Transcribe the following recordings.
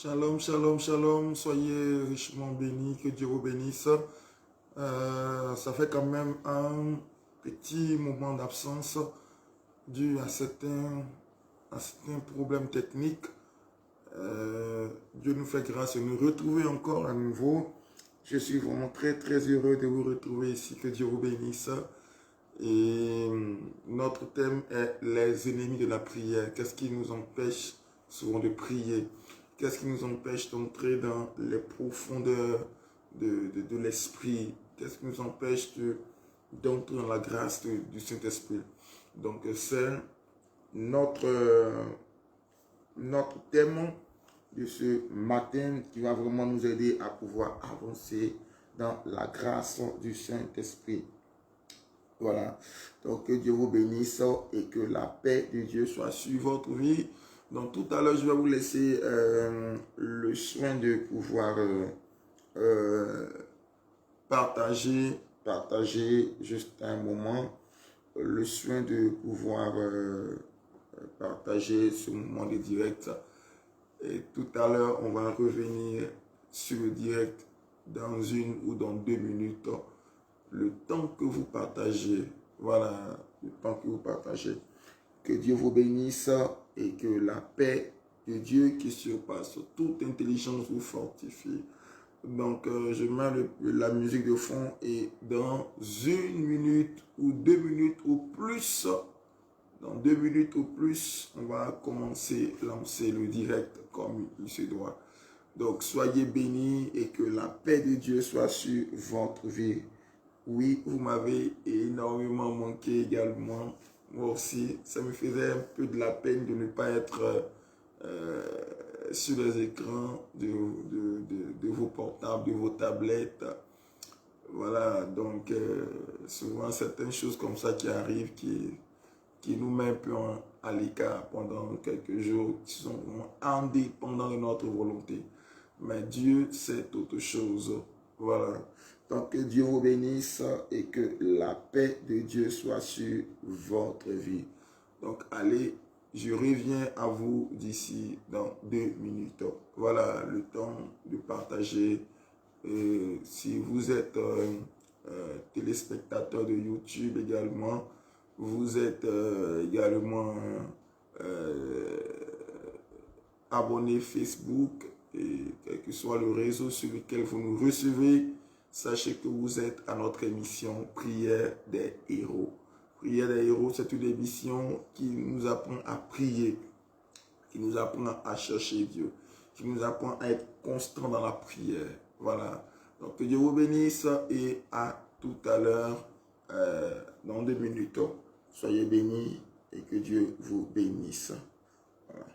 Shalom, shalom, shalom. Soyez richement bénis, que Dieu vous bénisse. Ça fait quand même un petit moment d'absence dû à certains problèmes techniques. Dieu nous fait grâce de nous retrouver encore à nouveau. Je suis vraiment très très heureux de vous retrouver ici. Que Dieu vous bénisse. Et notre thème est les ennemis de la prière. Qu'est-ce qui nous empêche souvent de prier? Qu'est-ce qui nous empêche d'entrer dans les profondeurs de l'esprit? Qu'est-ce qui nous empêche d'entrer dans la grâce du Saint-Esprit? Donc c'est notre, notre thème de ce matin qui va vraiment nous aider à pouvoir avancer dans la grâce du Saint-Esprit. Voilà. Donc que Dieu vous bénisse et que la paix de Dieu soit sur votre vie. Donc tout à l'heure, je vais vous laisser le soin de pouvoir partager juste un moment, le soin de pouvoir partager ce moment de direct. Et tout à l'heure, on va revenir sur le direct dans 1 ou dans 2 minutes. Le temps que vous partagez, voilà, le temps que vous partagez. Que Dieu vous bénisse et que la paix de Dieu qui surpasse toute intelligence vous fortifie. Donc, je mets la musique de fond et dans 1 minute ou 2 minutes ou plus, dans 2 minutes ou plus, on va lancer le direct comme il se doit. Donc, soyez bénis et que la paix de Dieu soit sur votre vie. Oui, vous m'avez énormément manqué également. Moi aussi, ça me faisait un peu de la peine de ne pas être sur les écrans de vos portables, de vos tablettes. Voilà, donc souvent certaines choses comme ça qui arrivent, qui nous met un peu à l'écart pendant quelques jours, qui sont vraiment indépendants de notre volonté. Mais Dieu, c'est autre chose. Voilà. Donc que Dieu vous bénisse et que la paix de Dieu soit sur votre vie. Donc allez, je reviens à vous d'ici dans 2 minutes. Voilà le temps de partager. Si vous êtes téléspectateur de YouTube également, vous êtes également abonné Facebook et quel que soit le réseau sur lequel vous nous recevez, sachez que vous êtes à notre émission Prière des héros. Prière des héros, c'est une émission qui nous apprend à prier, qui nous apprend à chercher Dieu, qui nous apprend à être constant dans la prière. Voilà. Donc que Dieu vous bénisse et à tout à l'heure dans 2 minutes. Soyez bénis et que Dieu vous bénisse. Voilà.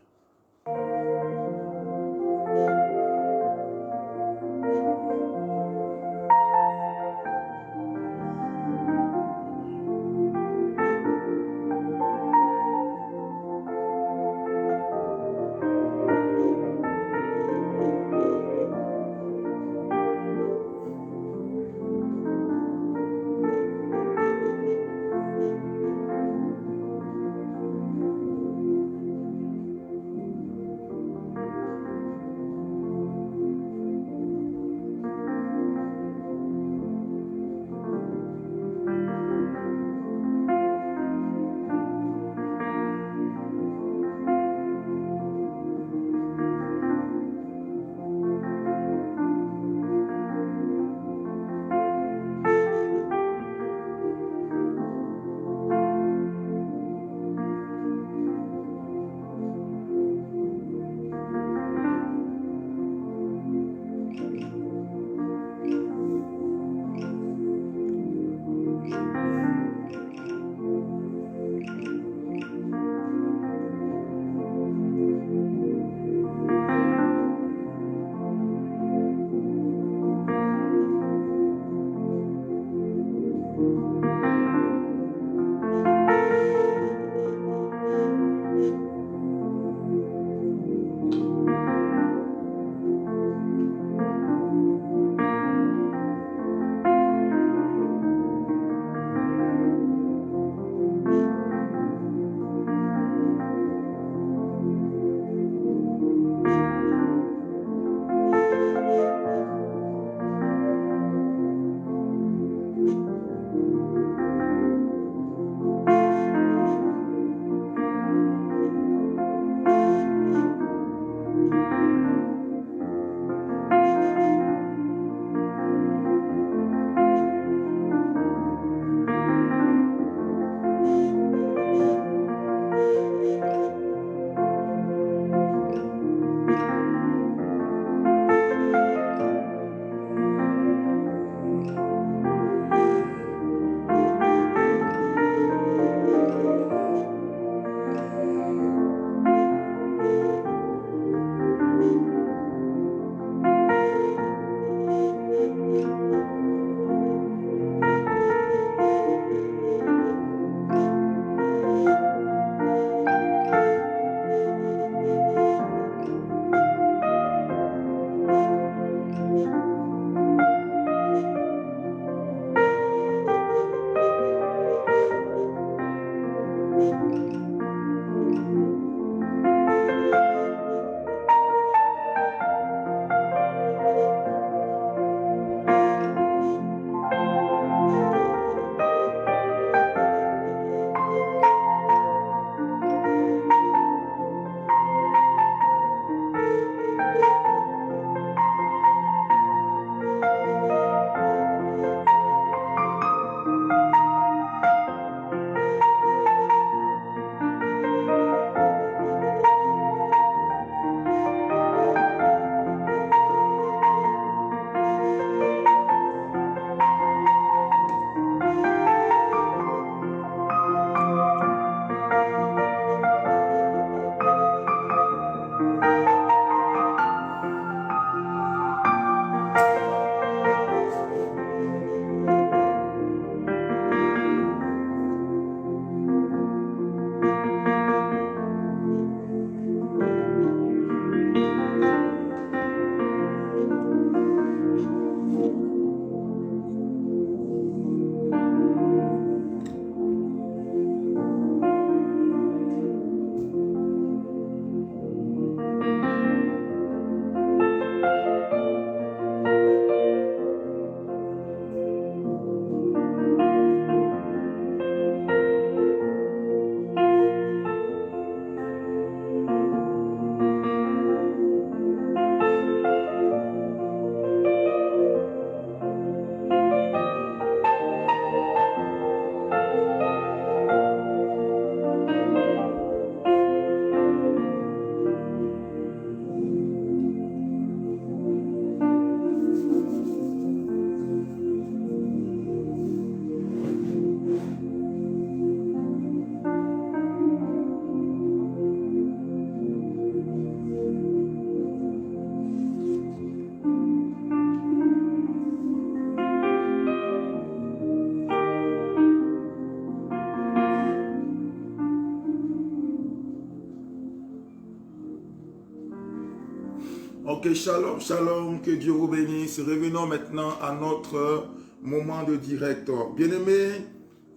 Ok, shalom, shalom, que Dieu vous bénisse. Revenons maintenant à notre moment de direct. Bien-aimés,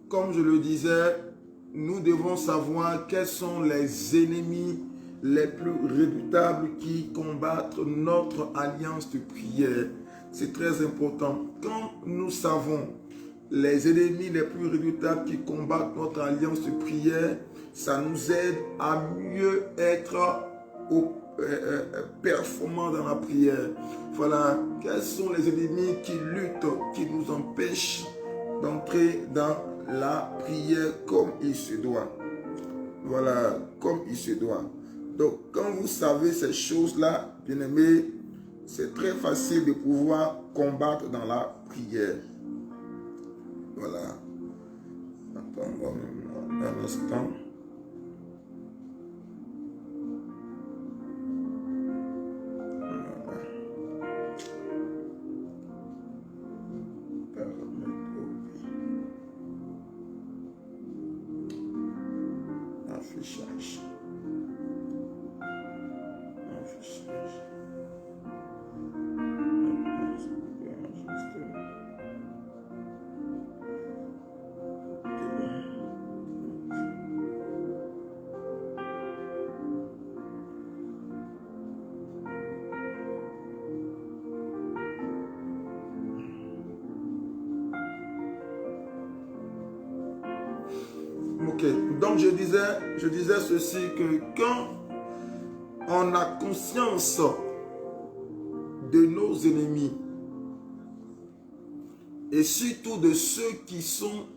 comme je le disais, nous devons savoir quels sont les ennemis les plus redoutables qui combattent notre alliance de prière. C'est très important. Quand nous savons les ennemis les plus redoutables qui combattent notre alliance de prière, ça nous aide à mieux être performants dans la prière. Voilà, quels sont les ennemis qui luttent, qui nous empêchent d'entrer dans la prière comme il se doit. Voilà, comme il se doit. Donc, quand vous savez ces choses-là, bien-aimés, c'est très facile de pouvoir combattre dans la prière. Voilà. Attends un instant. Affichage. Ok, donc je disais ceci, que quand on a conscience de nos ennemis et surtout de ceux qui sont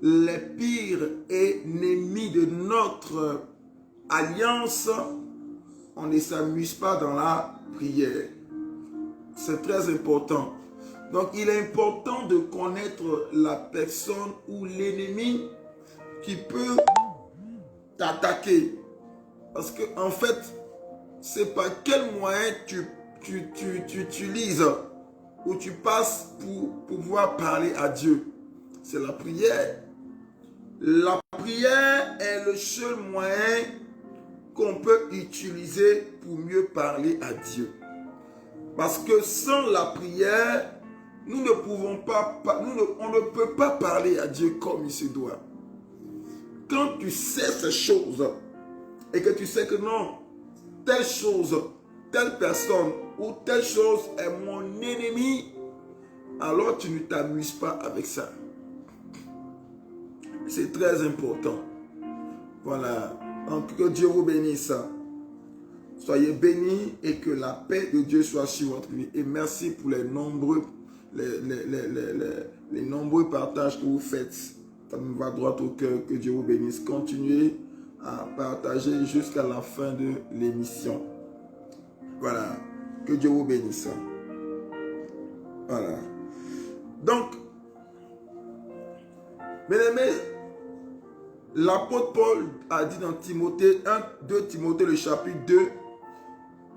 les pires ennemis de notre alliance, on ne s'amuse pas dans la prière. C'est très important. Donc il est important de connaître la personne ou l'ennemi qui peut t'attaquer. Parce que en fait, c'est par quel moyen tu utilises ou tu passes pour pouvoir parler à Dieu. C'est la prière. La prière est le seul moyen qu'on peut utiliser pour mieux parler à Dieu. Parce que sans la prière, nous ne pouvons pas, on ne peut pas parler à Dieu comme il se doit. Quand tu sais ces choses et que tu sais que non, telle chose, telle personne ou telle chose est mon ennemi, alors tu ne t'amuses pas avec ça. C'est très important. Voilà. Donc que Dieu vous bénisse. Soyez bénis et que la paix de Dieu soit sur votre vie. Et merci pour les nombreux partages que vous faites. Ça me va droit au cœur. Que Dieu vous bénisse. Continuez à partager jusqu'à la fin de l'émission. Voilà. Que Dieu vous bénisse. Voilà. Donc, mesdames, l'apôtre Paul a dit dans Timothée 2 Timothée le chapitre 2,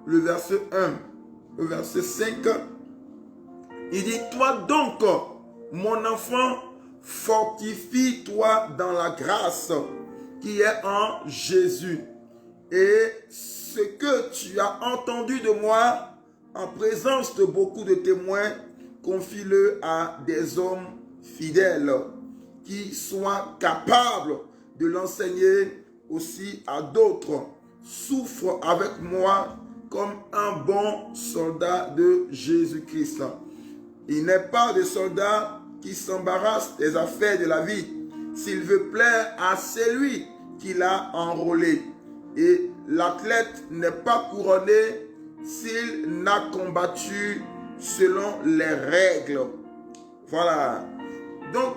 le verset 1, le verset 5, il dit, toi donc, mon enfant, fortifie-toi dans la grâce qui est en Jésus. Et ce que tu as entendu de moi, en présence de beaucoup de témoins, confie-le à des hommes fidèles qui soient capables de l'enseigner aussi à d'autres. Souffre avec moi comme un bon soldat de Jésus-Christ. Il n'est pas de soldat qui s'embarrasse des affaires de la vie s'il veut plaire à celui qui l'a enrôlé. Et l'athlète n'est pas couronné s'il n'a combattu selon les règles. Voilà. Donc,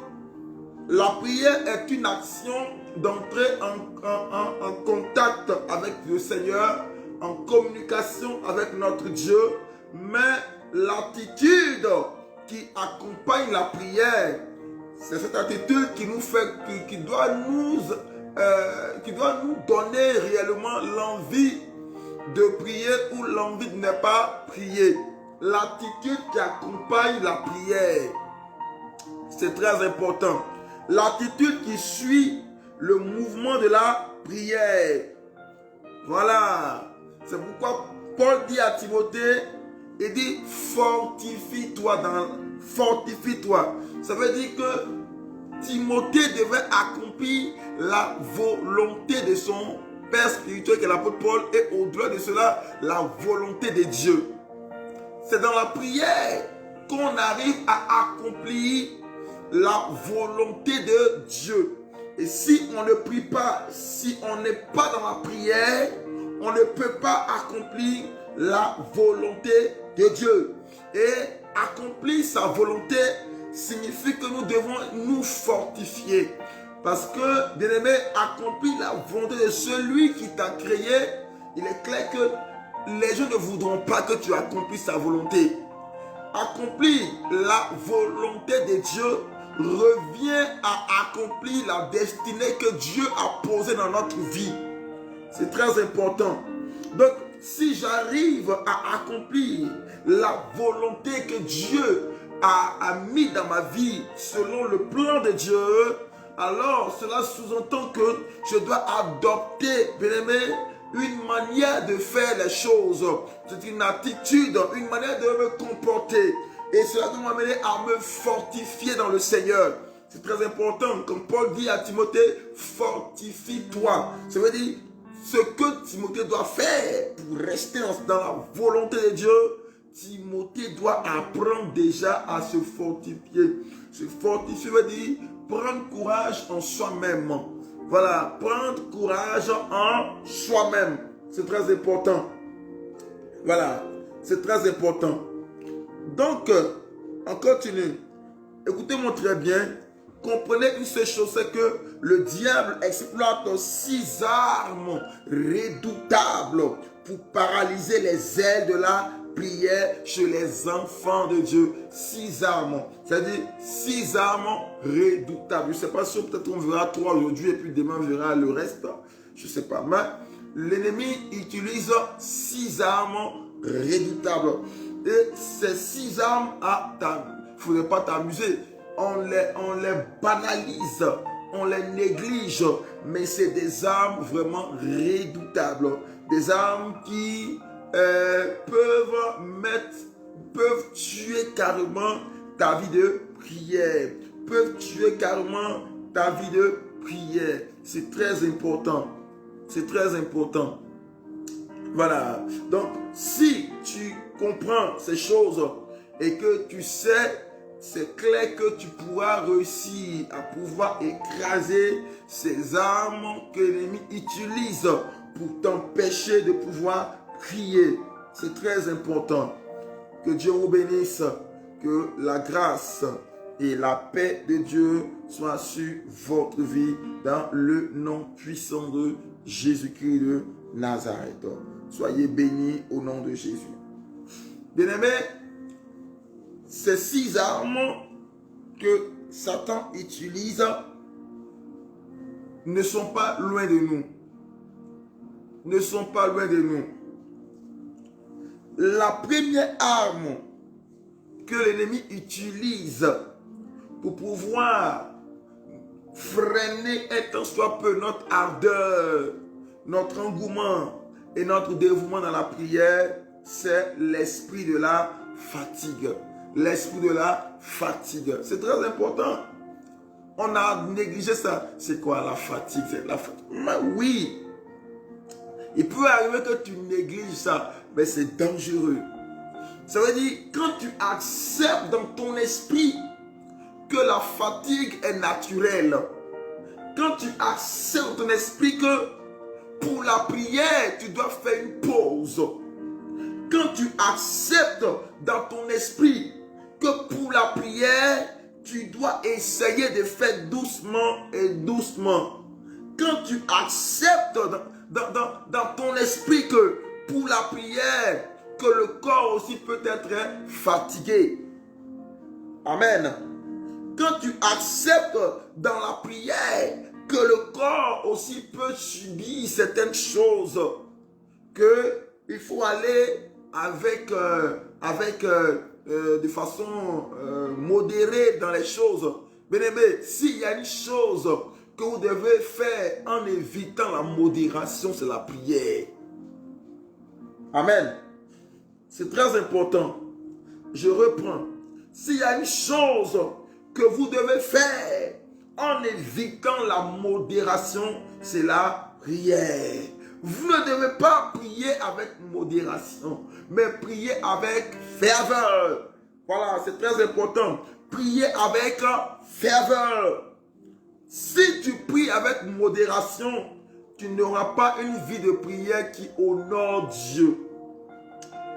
la prière est une action d'entrer en contact avec le Seigneur, en communication avec notre Dieu, mais l'attitude qui accompagne la prière, c'est cette attitude qui nous fait, qui doit nous donner réellement l'envie de prier ou l'envie de ne pas prier. L'attitude qui accompagne la prière, c'est très important. L'attitude qui suit le mouvement de la prière. Voilà. C'est pourquoi Paul dit à Timothée, il dit fortifie-toi. Fortifie-toi. Ça veut dire que Timothée devait accomplir la volonté de son Père spirituel qui est l'apôtre Paul et au-delà de cela, la volonté de Dieu. C'est dans la prière qu'on arrive à accomplir la volonté de Dieu. Et si on ne prie pas, si on n'est pas dans la prière, on ne peut pas accomplir la volonté de Dieu. Et accomplir sa volonté signifie que nous devons nous fortifier. Parce que, bien-aimé, accomplir la volonté de celui qui t'a créé, il est clair que les gens ne voudront pas que tu accomplisses sa volonté. Accomplir la volonté de Dieu revient à accomplir la destinée que Dieu a posée dans notre vie. C'est très important. Donc, si j'arrive à accomplir la volonté que Dieu a mis dans ma vie selon le plan de Dieu, alors cela sous-entend que je dois adopter, bien aimé, une manière de faire les choses. C'est une attitude, une manière de me comporter. Et cela doit m'amener à me fortifier dans le Seigneur. C'est très important. Comme Paul dit à Timothée, fortifie-toi. Ça veut dire ce que Timothée doit faire pour rester dans la volonté de Dieu. Timothée doit apprendre déjà à se fortifier. Se fortifier veut dire prendre courage en soi-même. Voilà, prendre courage en soi-même. C'est très important. Voilà, c'est très important. Donc, on continue. Écoutez-moi très bien. Comprenez une seule chose, c'est que le diable exploite 6 armes redoutables pour paralyser les ailes de la prière chez les enfants de Dieu. 6 armes, c'est-à-dire 6 armes redoutables. Je ne sais pas si peut-être on verra 3 aujourd'hui et puis demain on verra le reste. Je ne sais pas, mais l'ennemi utilise 6 armes redoutables. Et ces 6 armes, il ne faudrait pas t'amuser. On les banalise, on les néglige, mais c'est des armes vraiment redoutables. Des armes qui peuvent tuer carrément ta vie de prière. Peuvent tuer carrément ta vie de prière. C'est très important. C'est très important. Voilà. Donc, si tu comprends ces choses et que tu sais, c'est clair que tu pourras réussir à pouvoir écraser ces armes que l'ennemi utilise pour t'empêcher de pouvoir prier. C'est très important. Que Dieu vous bénisse, que la grâce et la paix de Dieu soient sur votre vie dans le nom puissant de Jésus-Christ de Nazareth. Soyez bénis au nom de Jésus. Bien-aimés, ces 6 armes que Satan utilise ne sont pas loin de nous. Ne sont pas loin de nous. La première arme que l'ennemi utilise pour pouvoir freiner un tant soit peu notre ardeur, notre engouement et notre dévouement dans la prière, c'est l'esprit de la fatigue. L'esprit de la fatigue. C'est très important. On a négligé ça. C'est quoi la fatigue? C'est la fatigue. Mais oui. Il peut arriver que tu négliges ça. Mais c'est dangereux. Ça veut dire, quand tu acceptes dans ton esprit que la fatigue est naturelle, quand tu acceptes dans ton esprit que pour la prière, tu dois faire une pause, quand tu acceptes dans ton esprit que pour la prière, tu dois essayer de faire doucement et doucement. Quand tu acceptes dans ton esprit que pour la prière, que le corps aussi peut être fatigué. Amen. Quand tu acceptes dans la prière que le corps aussi peut subir certaines choses, qu'il faut aller de façon modérée dans les choses. Bien aimé, s'il y a une chose que vous devez faire en évitant la modération, c'est la prière. Amen. c'est très important. Je reprends. S'il y a une chose que vous devez faire en évitant la modération, c'est la prière. Vous ne devez pas prier avec modération, mais prier avec ferveur. Voilà, c'est très important. Prier avec ferveur. Si tu pries avec modération, tu n'auras pas une vie de prière qui honore Dieu.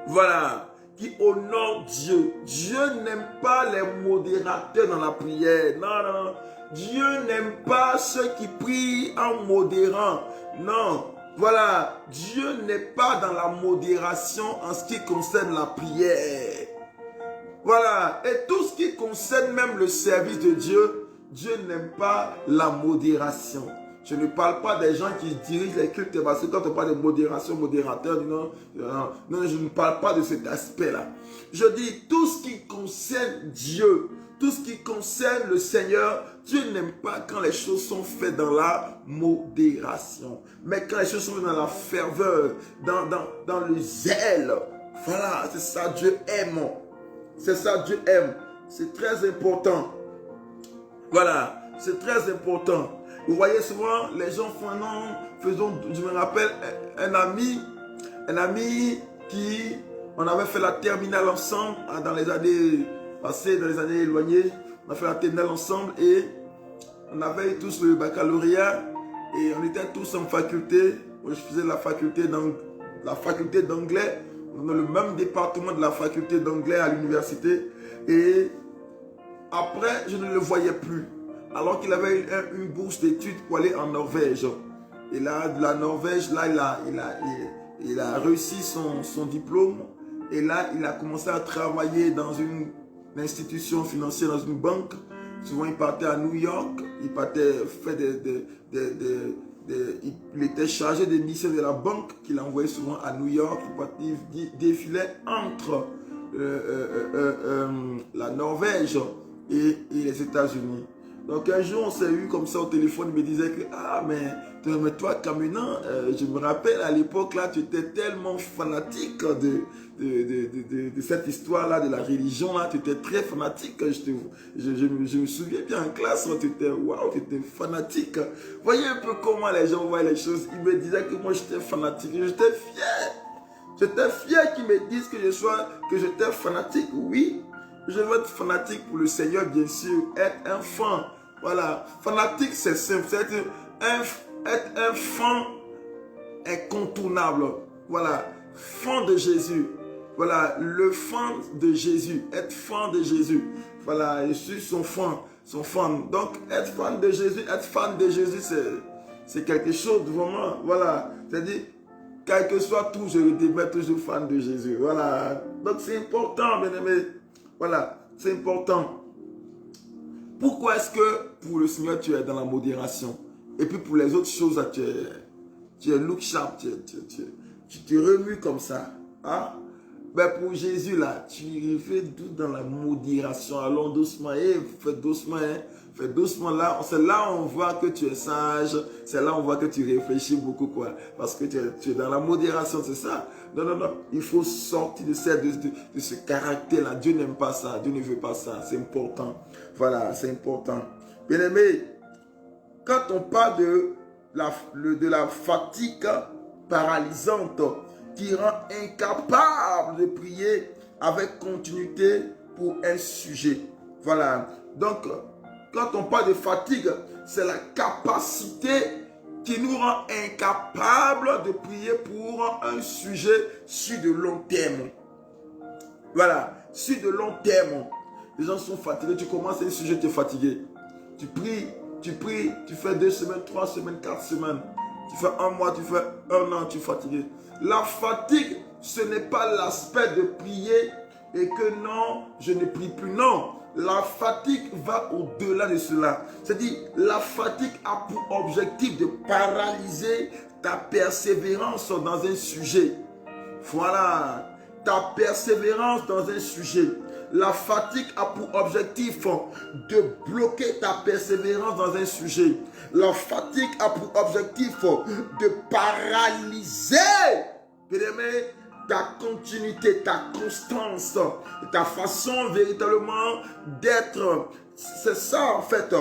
Voilà, qui honore Dieu. Dieu n'aime pas les modérateurs dans la prière. Non, non. Dieu n'aime pas ceux qui prient en modérant. Non. Voilà, Dieu n'est pas dans la modération en ce qui concerne la prière. Voilà, et tout ce qui concerne même le service de Dieu, Dieu n'aime pas la modération. Je ne parle pas des gens qui dirigent les cultes, parce que quand on parle de modération, modérateur, non, je ne parle pas de cet aspect-là. Je dis tout ce qui concerne Dieu, tout ce qui concerne le Seigneur, Dieu n'aime pas quand les choses sont faites dans la modération. Mais quand les choses sont faites dans la ferveur, dans le zèle, voilà, c'est ça Dieu aime. C'est ça Dieu aime. C'est très important. Voilà, c'est très important. Vous voyez souvent, les gens je me rappelle un ami qui, on avait fait la terminale ensemble dans les années passées, dans les années éloignées. On a fait la terminale ensemble et on avait eu tous le baccalauréat et on était tous en faculté. Moi, je faisais la faculté d'anglais, dans le même département de la faculté d'anglais à l'université. Et après, je ne le voyais plus. Alors qu'il avait une bourse d'études pour aller en Norvège. Et là, de la Norvège, là, il a réussi son diplôme. Et là, il a commencé à travailler dans une institution financière, dans une banque. Souvent, il partait à New York. Il partait faire il était chargé des missions de la banque qu'il envoyait souvent à New York. Il défilait entre la Norvège et les États-Unis. Donc un jour on s'est eu comme ça au téléphone, il me disait que mais toi Kamina, je me rappelle à l'époque là, tu étais tellement fanatique de cette histoire là, de la religion là, tu étais très fanatique. Je me souviens bien en classe, tu étais fanatique. Voyez un peu comment les gens voient les choses. Il me disait que moi j'étais fanatique, j'étais fier. J'étais fier qu'ils me disent que j'étais fanatique, oui. Je veux être fanatique pour le Seigneur, bien sûr. Être un fan. Voilà. Fanatique, c'est simple. C'est être un fan incontournable. Voilà. Fan de Jésus. Voilà. Le fan de Jésus. Être fan de Jésus. Voilà. Je suis son fan. Donc, être fan de Jésus, c'est quelque chose de vraiment. Voilà. C'est-à-dire, quel que soit tout, je demeure toujours fan de Jésus. Voilà. Donc, c'est important, bien aimé. Voilà, c'est important. Pourquoi est-ce que pour le Seigneur, tu es dans la modération? Et puis pour les autres choses, tu es look sharp, tu te remues comme ça. Hein? Ben pour Jésus, là, tu fais tout dans la modération. Allons doucement, fais doucement, fais doucement là. C'est là où on voit que tu es sage. C'est là où on voit que tu réfléchis beaucoup, quoi. Parce que tu es dans la modération, c'est ça. Non. Il faut sortir de ce caractère-là. Dieu n'aime pas ça. Dieu ne veut pas ça. C'est important. Voilà, c'est important. Bien aimé, quand on parle de la fatigue paralysante, qui rend incapable de prier avec continuité pour un sujet. Voilà. Donc, quand on parle de fatigue, c'est la capacité qui nous rend incapables de prier pour un sujet sur de long terme. Voilà. Sur de long terme. Les gens sont fatigués. Tu commences un sujet, tu es fatigué. Tu pries, tu fais 2 semaines, 3 semaines, 4 semaines. Tu fais 1 mois, tu fais 1 an, tu es fatigué. La fatigue, ce n'est pas l'aspect de prier et que non, je ne prie plus. Non, la fatigue va au-delà de cela. C'est-à-dire, la fatigue a pour objectif de paralyser ta persévérance dans un sujet. Voilà, ta persévérance dans un sujet. La fatigue a pour objectif de bloquer ta persévérance dans un sujet. La fatigue a pour objectif de paralyser ta continuité, ta constance, ta façon véritablement d'être. C'est ça en fait.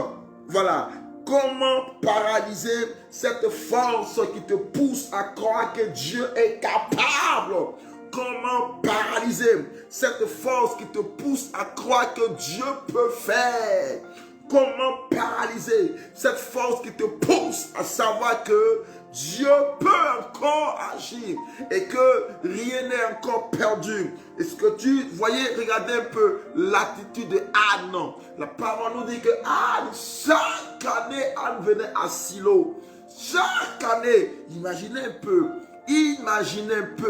Voilà. Comment paralyser cette force qui te pousse à croire que Dieu est capable? Comment paralyser cette force qui te pousse à croire que Dieu peut faire? Comment paralyser cette force qui te pousse à savoir que Dieu peut encore agir et que rien n'est encore perdu? Est-ce que tu voyez, regardez un peu l'attitude de Anne. La parole nous dit que Anne, chaque année, Anne venait à Silo. Chaque année, imaginez un peu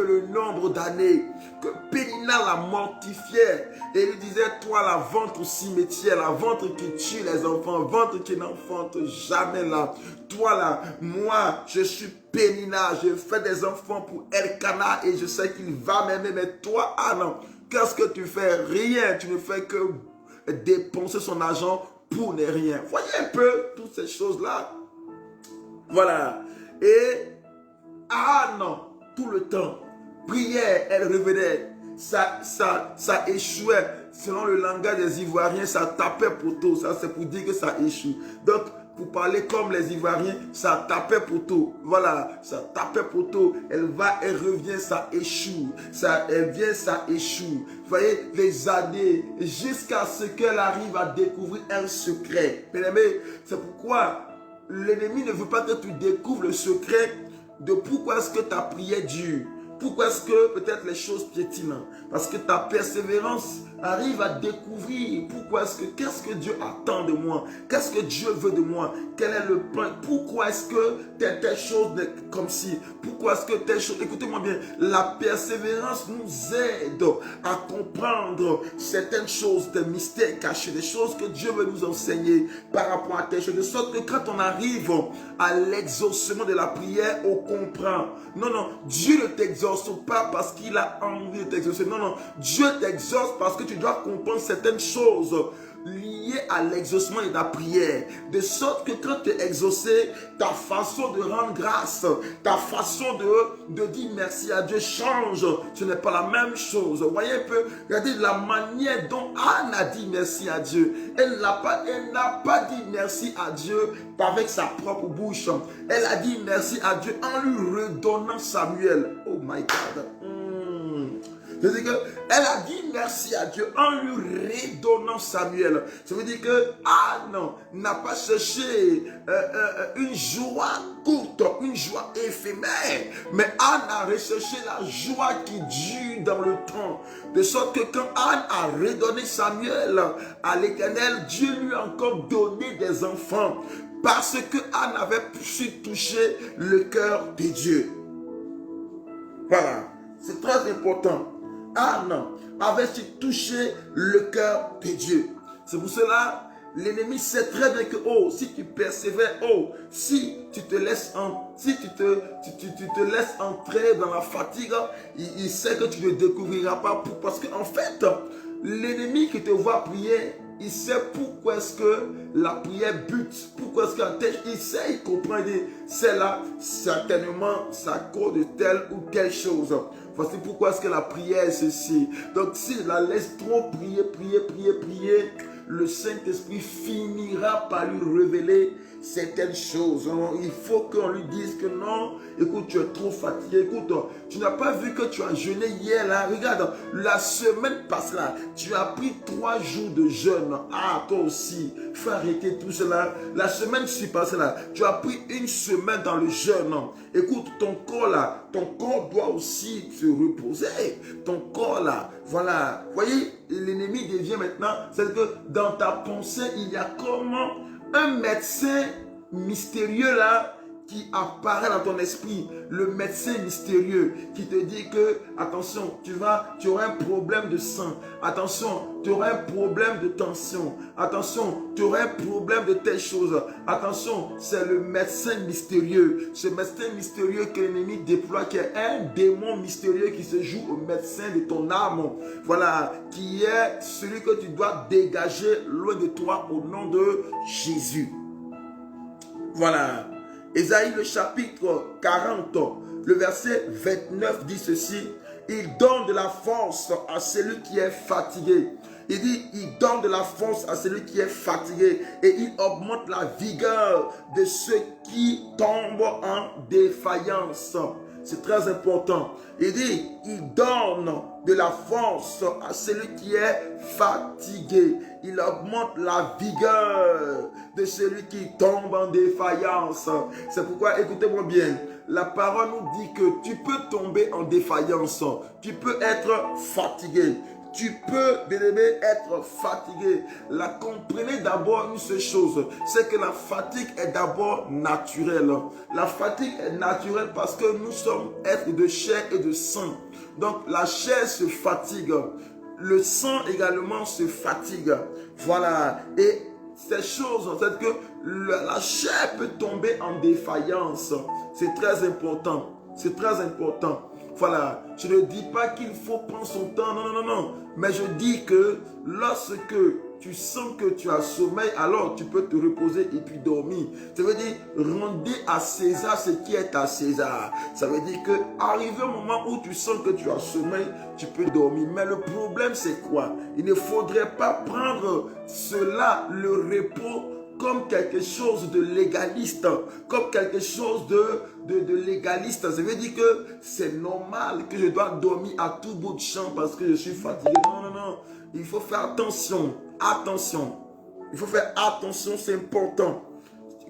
le nombre d'années que Pénina la mortifiait et lui disait, toi la ventre au cimetière, la ventre qui tue les enfants, ventre qui n'enfante jamais là. Toi là, moi je suis Pénina, je fais des enfants pour Elkana et je sais qu'il va m'aimer, mais toi Anne, qu'est-ce que tu fais? Rien, tu ne fais que dépenser son argent pour ne rien. Voyez un peu toutes ces choses là. Voilà. Et Anne, tout le temps, priait, elle revenait, ça échouait. Selon le langage des Ivoiriens, ça tapait poteau. Ça, c'est pour dire que ça échoue. Donc, pour parler comme les Ivoiriens, ça tapait poteau. Voilà, ça tapait poteau. Elle va, elle revient, ça échoue. Elle vient, ça échoue. Vous voyez, les années, jusqu'à ce qu'elle arrive à découvrir un secret. Bien aimé, c'est pourquoi l'ennemi ne veut pas que tu découvres le secret de pourquoi est-ce que ta prière dure. Pourquoi est-ce que peut-être les choses piétinent? Parce que ta persévérance arrive à découvrir pourquoi est-ce que, qu'est-ce que Dieu attend de moi? Qu'est-ce que Dieu veut de moi? Quel est le plan? Pourquoi est-ce que telle chose comme si? Pourquoi est-ce que telle chose? Écoutez-moi bien, la persévérance nous aide à comprendre certaines choses, des mystères cachés, des choses que Dieu veut nous enseigner par rapport à telle chose. De sorte que quand on arrive à l'exaucement de la prière, on comprend. Non, Dieu ne t'exauce pas parce qu'il a envie de t'exaucer. Non, Dieu t'exauce parce que tu dois comprendre certaines choses liées à l'exaucement et de la prière. De sorte que quand tu es exaucé, ta façon de rendre grâce, ta façon de dire merci à Dieu change. Ce n'est pas la même chose. Vous voyez un peu, regardez la manière dont Anne a dit merci à Dieu. Elle n'a pas dit merci à Dieu avec sa propre bouche. Elle a dit merci à Dieu en lui redonnant Samuel. Oh my God. C'est-à-dire qu'elle a dit merci à Dieu en lui redonnant Samuel. Ça veut dire que Anne n'a pas cherché une joie courte, une joie éphémère, mais Anne a recherché la joie qui dure dans le temps. De sorte que quand Anne a redonné Samuel à l'Éternel, Dieu lui a encore donné des enfants. Parce que Anne avait su toucher le cœur de Dieu. Voilà, c'est très important. Anne avait su toucher le cœur de Dieu. C'est pour cela, l'ennemi sait très bien que, si tu persévères, si tu te laisses entrer dans la fatigue, il sait que tu ne découvriras pas. Parce qu'en fait, l'ennemi qui te voit prier, il sait pourquoi est-ce que la prière bute. Pourquoi est-ce qu'il sait, il comprend, il dit, c'est là, certainement, ça cause de telle ou telle chose. Voici pourquoi est-ce que la prière est ceci. Donc, s'il la laisse trop prier, le Saint-Esprit finira par lui révéler certaines choses. Il faut qu'on lui dise que non, écoute, tu es trop fatigué. Écoute, tu n'as pas vu que tu as jeûné hier là. Regarde, la semaine passée là, tu as pris 3 jours de jeûne. Ah, toi aussi, il faut arrêter tout cela. La semaine passée là, tu as pris 1 semaine dans le jeûne. Écoute, ton corps doit aussi se reposer. Ton corps là, voilà. Vous voyez, l'ennemi devient maintenant, c'est que dans ta pensée, il y a comment un médecin mystérieux là qui apparaît dans ton esprit, le médecin mystérieux qui te dit que attention, tu auras un problème de sang, attention, tu auras un problème de tension, attention, tu auras un problème de telle chose, attention, c'est le médecin mystérieux, ce médecin mystérieux que l'ennemi déploie, qui est un démon mystérieux qui se joue au médecin de ton âme, voilà, qui est celui que tu dois dégager loin de toi au nom de Jésus. Voilà. Ésaïe le chapitre 40, le verset 29 dit ceci. Il donne de la force à celui qui est fatigué. Il dit, il donne de la force à celui qui est fatigué et il augmente la vigueur de ceux qui tombent en défaillance. C'est très important. Il dit, il donne de la force à celui qui est fatigué. Il augmente la vigueur de celui qui tombe en défaillance. C'est pourquoi, écoutez-moi bien, la parole nous dit que tu peux tomber en défaillance. Tu peux être fatigué. Tu peux, bien-aimé, être fatigué. La comprenez d'abord une seule chose, c'est que la fatigue est d'abord naturelle. La fatigue est naturelle parce que nous sommes êtres de chair et de sang. Donc la chair se fatigue. Le sang également se fatigue. Voilà. Et ces choses, c'est que la chair peut tomber en défaillance. C'est très important. C'est très important. Voilà, je ne dis pas qu'il faut prendre son temps, non, non, non, non. Mais je dis que lorsque tu sens que tu as sommeil, alors tu peux te reposer et puis dormir. Ça veut dire, rendez à César ce qui est à César. Ça veut dire que arrivé au moment où tu sens que tu as sommeil, tu peux dormir. Mais le problème, c'est quoi? Il ne faudrait pas prendre cela, le repos, comme quelque chose de légaliste, comme quelque chose de légaliste. Ça veut dire que c'est normal que je dois dormir à tout bout de champ parce que je suis fatigué. Non, non, non. Il faut faire attention. Attention. Il faut faire attention, c'est important.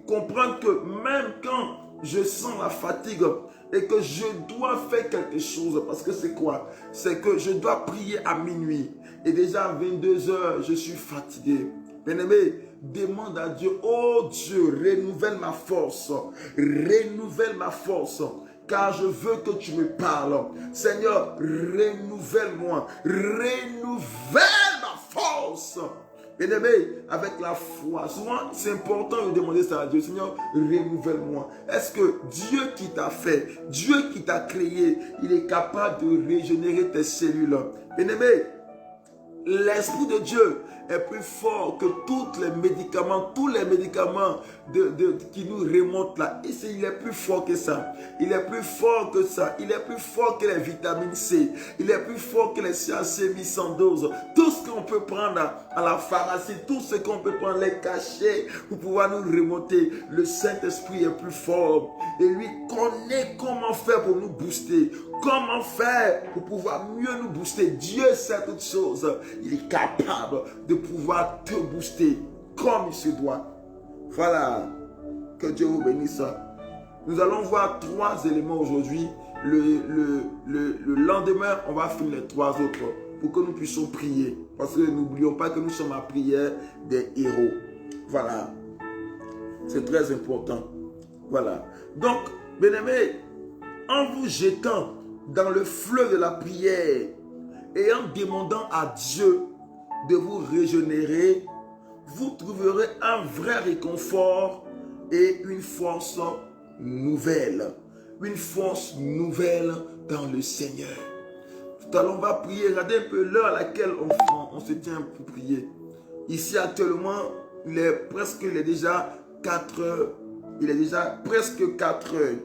Comprendre que même quand je sens la fatigue et que je dois faire quelque chose, parce que c'est quoi? C'est que je dois prier à minuit. Et déjà à 22 heures, je suis fatigué. Bien-aimé, demande à Dieu, oh Dieu, renouvelle ma force, renouvelle ma force, car je veux que tu me parles. Seigneur, renouvelle-moi, renouvelle ma force. Bien-aimé, avec la foi, souvent c'est important de demander ça à Dieu, Seigneur, renouvelle-moi. Est-ce que Dieu qui t'a fait, Dieu qui t'a créé, il est capable de régénérer tes cellules? Bien-aimé, l'Esprit de Dieu est plus fort que tous les médicaments qui nous remontent là. Et il est plus fort que ça. Il est plus fort que ça. Il est plus fort que les vitamines C. Il est plus fort que les CAC mis sans dose. Tout ce qu'on peut prendre à la pharmacie, tout ce qu'on peut prendre, les cachets pour pouvoir nous remonter. Le Saint-Esprit est plus fort. Et lui connaît comment faire pour nous booster. Comment faire pour pouvoir mieux nous booster? Dieu sait toutes choses. Il est capable de pouvoir te booster comme il se doit. Voilà. Que Dieu vous bénisse. Nous allons voir 3 éléments aujourd'hui. Le lendemain, on va finir les 3 autres pour que nous puissions prier. Parce que n'oublions pas que nous sommes à prière des héros. Voilà. C'est très important. Voilà. Donc, bien-aimés, en vous jetant dans le fleuve de la prière et en demandant à Dieu de vous régénérer, vous trouverez un vrai réconfort et une force nouvelle. Une force nouvelle dans le Seigneur. Tout à l'heure, on va prier. Regardez un peu l'heure à laquelle on se tient pour prier. Ici, actuellement, il est déjà 4 heures. Il est déjà presque 4 heures.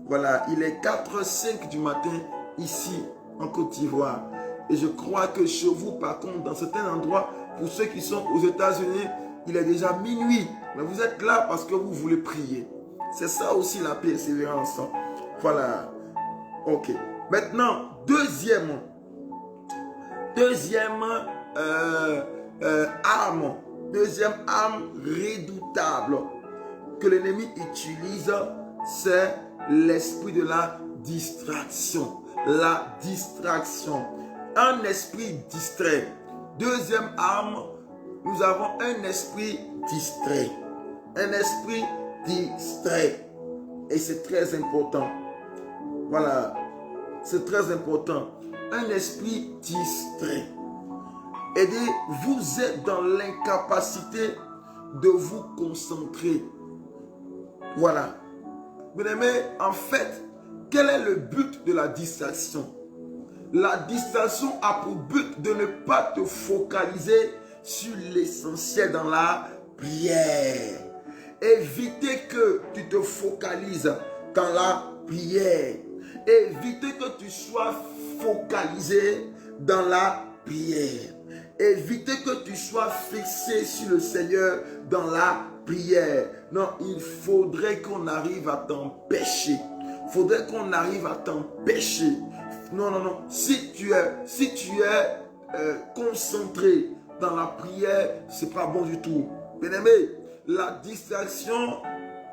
Voilà, il est 4h05 du matin ici en Côte d'Ivoire. Et je crois que chez vous, par contre, dans certains endroits, pour ceux qui sont aux États-Unis, il est déjà minuit. Mais vous êtes là parce que vous voulez prier. C'est ça aussi la persévérance. Voilà. Ok. Maintenant, deuxième arme. Deuxième arme redoutable que l'ennemi utilise, c'est l'esprit de la distraction. La distraction. Un esprit distrait. Deuxième arme, nous avons un esprit distrait. Un esprit distrait. Et c'est très important. Voilà. C'est très important. Un esprit distrait. Et vous êtes dans l'incapacité de vous concentrer. Voilà. Bien-aimé, en fait, quel est le but de la distraction? La distraction a pour but de ne pas te focaliser sur l'essentiel dans la prière. Évitez que tu te focalises dans la prière. Évitez que tu sois focalisé dans la prière. Évitez que tu sois fixé sur le Seigneur dans la prière. Non, il faudrait qu'on arrive à t'empêcher. Il faudrait qu'on arrive à t'empêcher. Non, non, non. Si tu es concentré dans la prière, c'est pas bon du tout. Bien-aimé, la distraction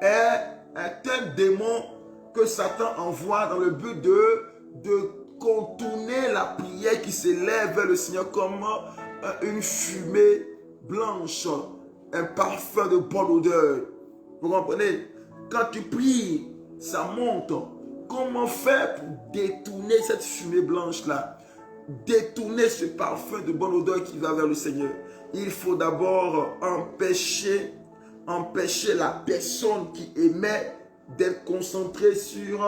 est un démon que Satan envoie dans le but de contourner la prière qui s'élève vers le Seigneur comme une fumée blanche, un parfum de bonne odeur. Vous comprenez? Quand tu pries, ça monte. Comment faire pour détourner cette fumée blanche-là? Détourner ce parfum de bonne odeur qui va vers le Seigneur. Il faut d'abord empêcher la personne qui émet d'être concentrée sur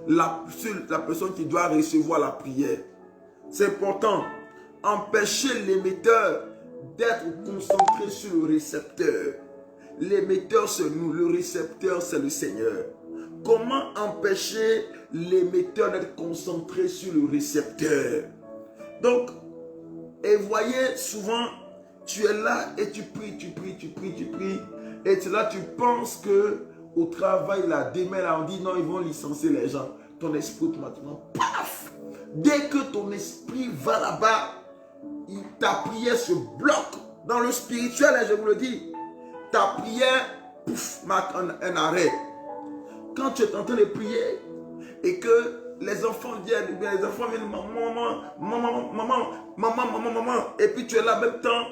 la personne qui doit recevoir la prière. C'est important. Empêcher l'émetteur d'être concentré sur le récepteur. L'émetteur, c'est nous. Le récepteur, c'est le Seigneur. Comment empêcher l'émetteur d'être concentré sur le récepteur? Donc, et voyez, souvent, tu es là et tu pries. Et là, tu penses que au travail, là, demain, là, on dit non, ils vont licencier les gens. Ton esprit, automatiquement, paf! Dès que ton esprit va là-bas, ta prière se bloque. Dans le spirituel, je vous le dis, ta prière, pouf, marque un arrêt. Quand tu es en train de prier et que les enfants viennent, maman, et puis tu es là en même temps,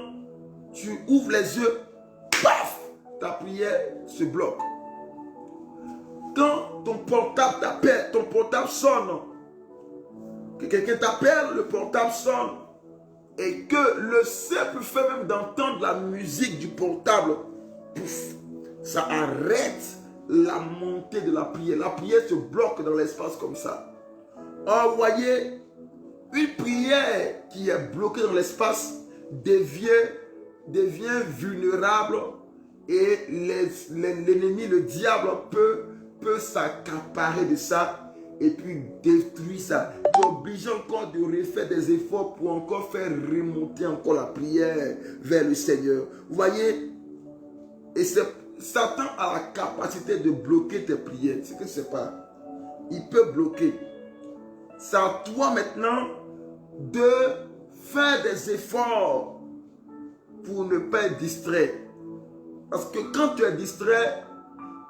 tu ouvres les yeux, paf, ta prière se bloque. Quand ton portable t'appelle, ton portable sonne, que quelqu'un t'appelle, le portable sonne, et que le simple fait même d'entendre la musique du portable, pouf, ça arrête la montée de la prière. La prière se bloque dans l'espace comme ça. Or, voyez, une prière qui est bloquée dans l'espace devient vulnérable et l'ennemi, le diable peut s'accaparer de ça et puis détruire ça. Tu es obligé encore de refaire des efforts pour encore faire remonter encore la prière vers le Seigneur. Vous voyez, et Satan a la capacité de bloquer tes prières. C'est que c'est pas. Il peut bloquer. C'est à toi maintenant de faire des efforts pour ne pas être distrait. Parce que quand tu es distrait,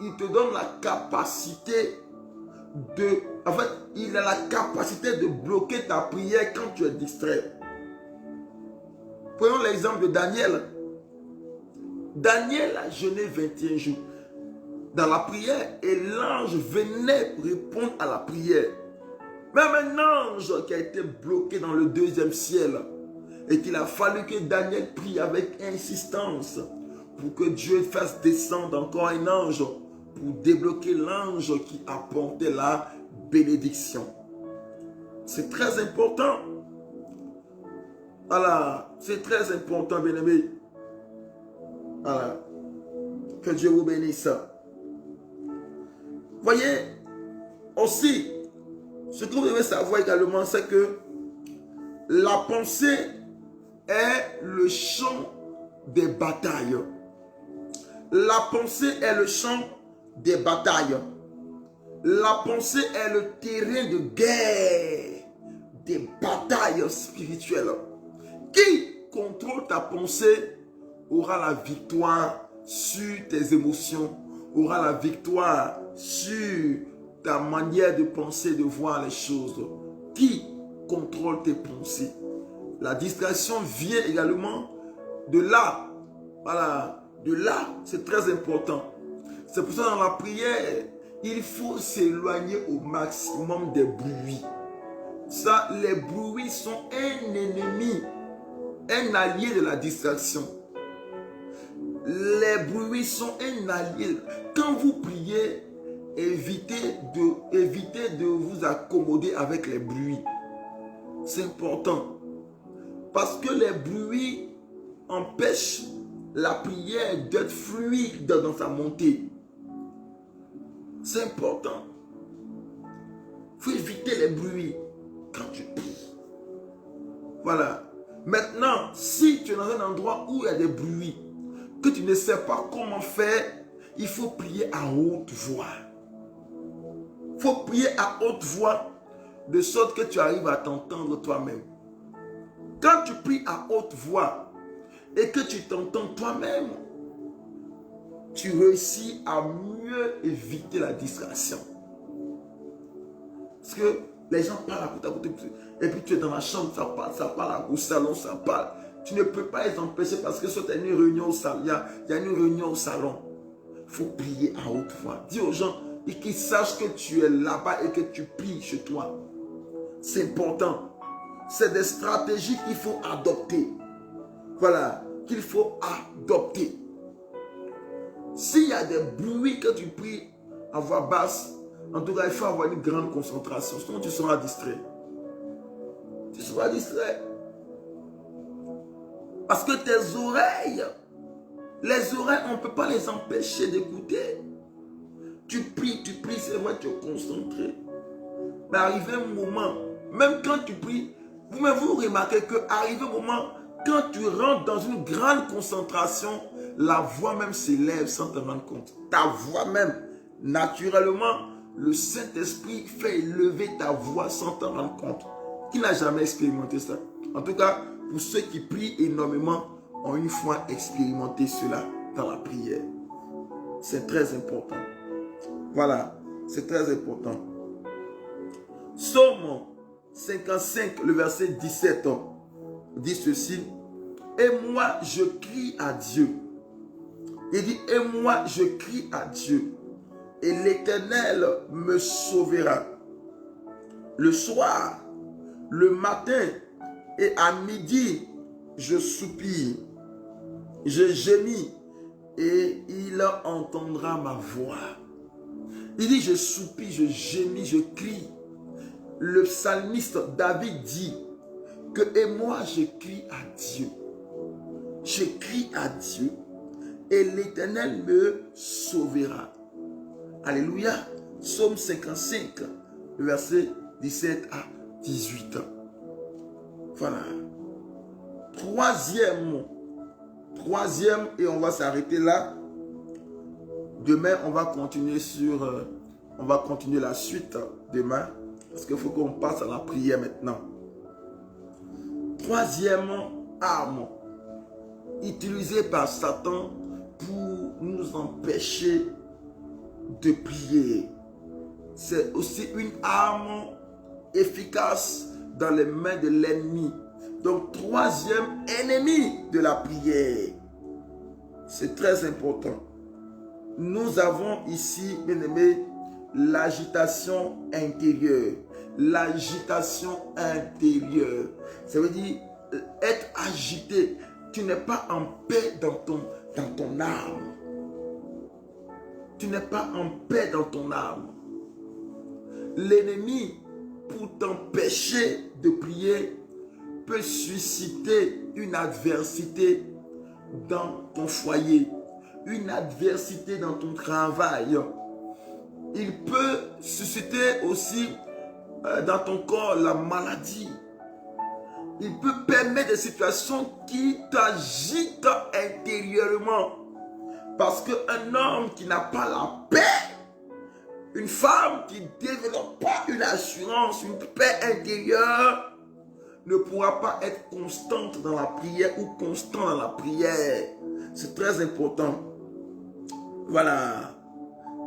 il te donne la capacité il a la capacité de bloquer ta prière quand tu es distrait. Prenons l'exemple de Daniel. Daniel a jeûné 21 jours dans la prière et l'ange venait répondre à la prière. Même un ange qui a été bloqué dans le deuxième ciel et qu'il a fallu que Daniel prie avec insistance pour que Dieu fasse descendre encore un ange pour débloquer l'ange qui apportait la bénédiction. C'est très important. Voilà, c'est très important, bien-aimé. Voilà. Que Dieu vous bénisse. Voyez, aussi, ce que vous devez savoir également, c'est que la pensée est le champ des batailles. La pensée est le champ des batailles. La pensée est le terrain de guerre, des batailles spirituelles. Qui contrôle ta pensée aura la victoire sur tes émotions, aura la victoire sur ta manière de penser, de voir les choses. Qui contrôle tes pensées? La distraction vient également de là. Voilà, de là, c'est très important. C'est pour ça dans la prière, il faut s'éloigner au maximum des bruits. Ça, les bruits sont un ennemi, un allié de la distraction. Les bruits sont un allié. Quand vous priez, évitez de vous accommoder avec les bruits. C'est important. Parce que les bruits empêchent la prière d'être fluide dans sa montée. C'est important. Il faut éviter les bruits quand tu pries. Voilà. Maintenant, si tu es dans un endroit où il y a des bruits, que tu ne sais pas comment faire, il faut prier à haute voix. Il faut prier à haute voix, de sorte que tu arrives à t'entendre toi-même. Quand tu pries à haute voix et que tu t'entends toi-même, tu réussis à mieux éviter la distraction. Parce que les gens parlent à côté, et puis tu es dans la chambre, ça parle, au salon, ça parle. Tu ne peux pas les empêcher parce que soit tu as une réunion au salon, il y a une réunion au salon. Il faut prier à haute voix. Dis aux gens et qu'ils sachent que tu es là-bas et que tu pries chez toi. C'est important. C'est des stratégies qu'il faut adopter. Voilà, qu'il faut adopter. S'il y a des bruits que tu pries à voix basse, en tout cas, il faut avoir une grande concentration. Sinon, tu seras distrait. Tu seras distrait. Parce que tes oreilles, les oreilles, on ne peut pas les empêcher d'écouter. Tu pries, c'est vrai, tu es concentré. Mais arrivé un moment, même quand tu pries, vous remarquez qu'arrivé un moment, quand tu rentres dans une grande concentration, la voix même s'élève sans te rendre compte. Ta voix même, naturellement, le Saint-Esprit fait élever ta voix sans te rendre compte. Qui n'a jamais expérimenté ça? En tout cas, pour ceux qui prient énormément, ont une fois expérimenté cela dans la prière. C'est très important. Voilà, c'est très important. Psaume 55, le verset 17, dit ceci. Et moi, je crie à Dieu. Il dit, et moi, je crie à Dieu. Et l'Éternel me sauvera. Le soir, le matin et à midi, je soupire. Je gémis et il entendra ma voix. Il dit, je soupire, je gémis, je crie. Le psalmiste David dit que et moi je crie à Dieu. Je crie à Dieu et l'Éternel me sauvera. Alléluia. Psaume 55, verset 17 à 18. Voilà. Troisième, et on va s'arrêter là. Demain, on va continuer la suite demain. Parce qu'il faut qu'on passe à la prière maintenant. Troisième arme utilisée par Satan pour nous empêcher de prier. C'est aussi une arme efficace dans les mains de l'ennemi. Donc, troisième ennemi de la prière. C'est très important. Nous avons ici, bien aimé, l'agitation intérieure. L'agitation intérieure. Ça veut dire être agité. Tu n'es pas en paix dans ton âme. Tu n'es pas en paix dans ton âme. L'ennemi, pour t'empêcher de prier, peut susciter une adversité dans ton foyer, une adversité dans ton travail. Il peut susciter aussi dans ton corps la maladie. Il peut permettre des situations qui t'agitent intérieurement. Parce qu'un homme qui n'a pas la paix, une femme qui ne développe pas une assurance, une paix intérieure, ne pourra pas être constante dans la prière ou constant dans la prière. C'est très important. Voilà.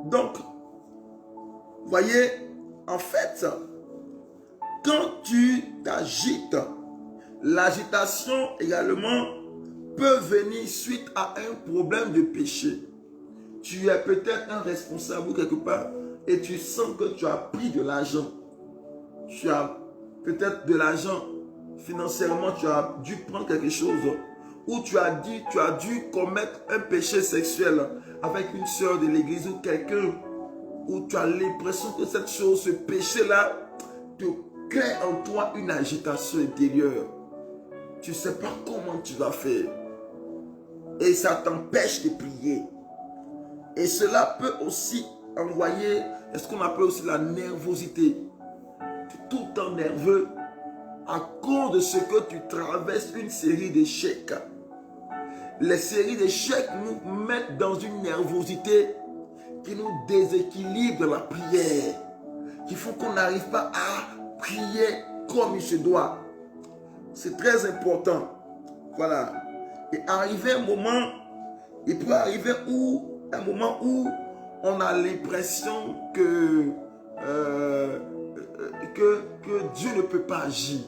Donc, voyez, en fait, quand tu t'agites, l'agitation également peut venir suite à un problème de péché. Tu es peut-être un responsable quelque part et tu sens que tu as pris de l'argent. Tu as peut-être de l'argent financièrement, tu as dû prendre quelque chose ou tu as dû commettre un péché sexuel avec une soeur de l'église ou quelqu'un où tu as l'impression que cette chose, ce péché-là, te crée en toi une agitation intérieure. Tu ne sais pas comment tu vas faire. Et ça t'empêche de prier. Et cela peut aussi envoyer ce qu'on appelle aussi la nervosité. tout le temps nerveux à cause de ce que tu traverses une série d'échecs. Les séries d'échecs nous mettent dans une nervosité qui nous déséquilibre dans la prière, qui font qu'on n'arrive pas à prier comme il se doit. C'est très important. Voilà. Et arriver un moment, il peut arriver un moment où on a l'impression que Dieu ne peut pas agir.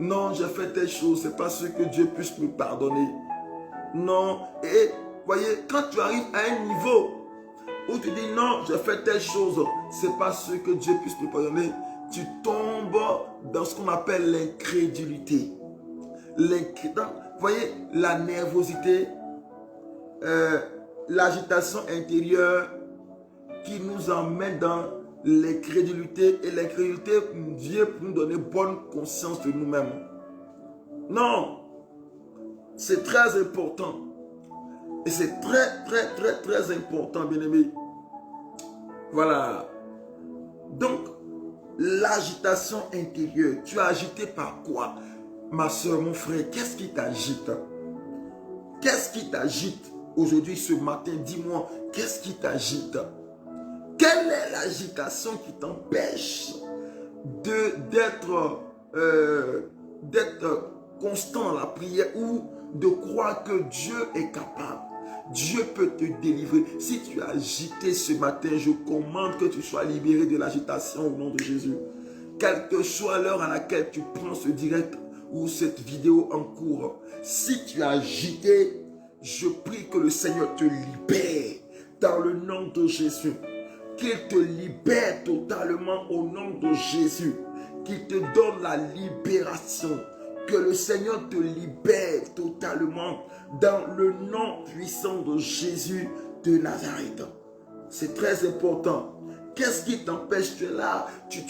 Non, j'ai fait telle chose, c'est pas sûr que Dieu puisse me pardonner. Non, et voyez, quand tu arrives à un niveau où tu dis non, j'ai fait telle chose, c'est pas sûr que Dieu puisse me pardonner, tu tombes dans ce qu'on appelle l'incrédulité. Voyez, la nervosité, l'agitation intérieure qui nous emmène dans l'incrédulité, et l'incrédulité vient pour nous donner bonne conscience de nous-mêmes. Non, c'est très important. Et c'est très important, bien-aimé. Voilà. Donc, l'agitation intérieure, tu es agité par quoi? Ma soeur, mon frère, qu'est-ce qui t'agite? Qu'est-ce qui t'agite aujourd'hui, ce matin? Dis-moi, qu'est-ce qui t'agite? Quelle est l'agitation qui t'empêche d'être constant dans la prière ou de croire que Dieu est capable? Dieu peut te délivrer. Si tu es agité ce matin, je commande que tu sois libéré de l'agitation au nom de Jésus. Quelle que soit l'heure à laquelle tu prends ce direct ou cette vidéo en cours, si tu es agité, je prie que le Seigneur te libère dans le nom de Jésus. Qu'il te libère totalement au nom de Jésus. Qu'il te donne la libération. Que le Seigneur te libère totalement dans le nom puissant de Jésus de Nazareth. C'est très important. Qu'est-ce qui t'empêche? Tu es là, tu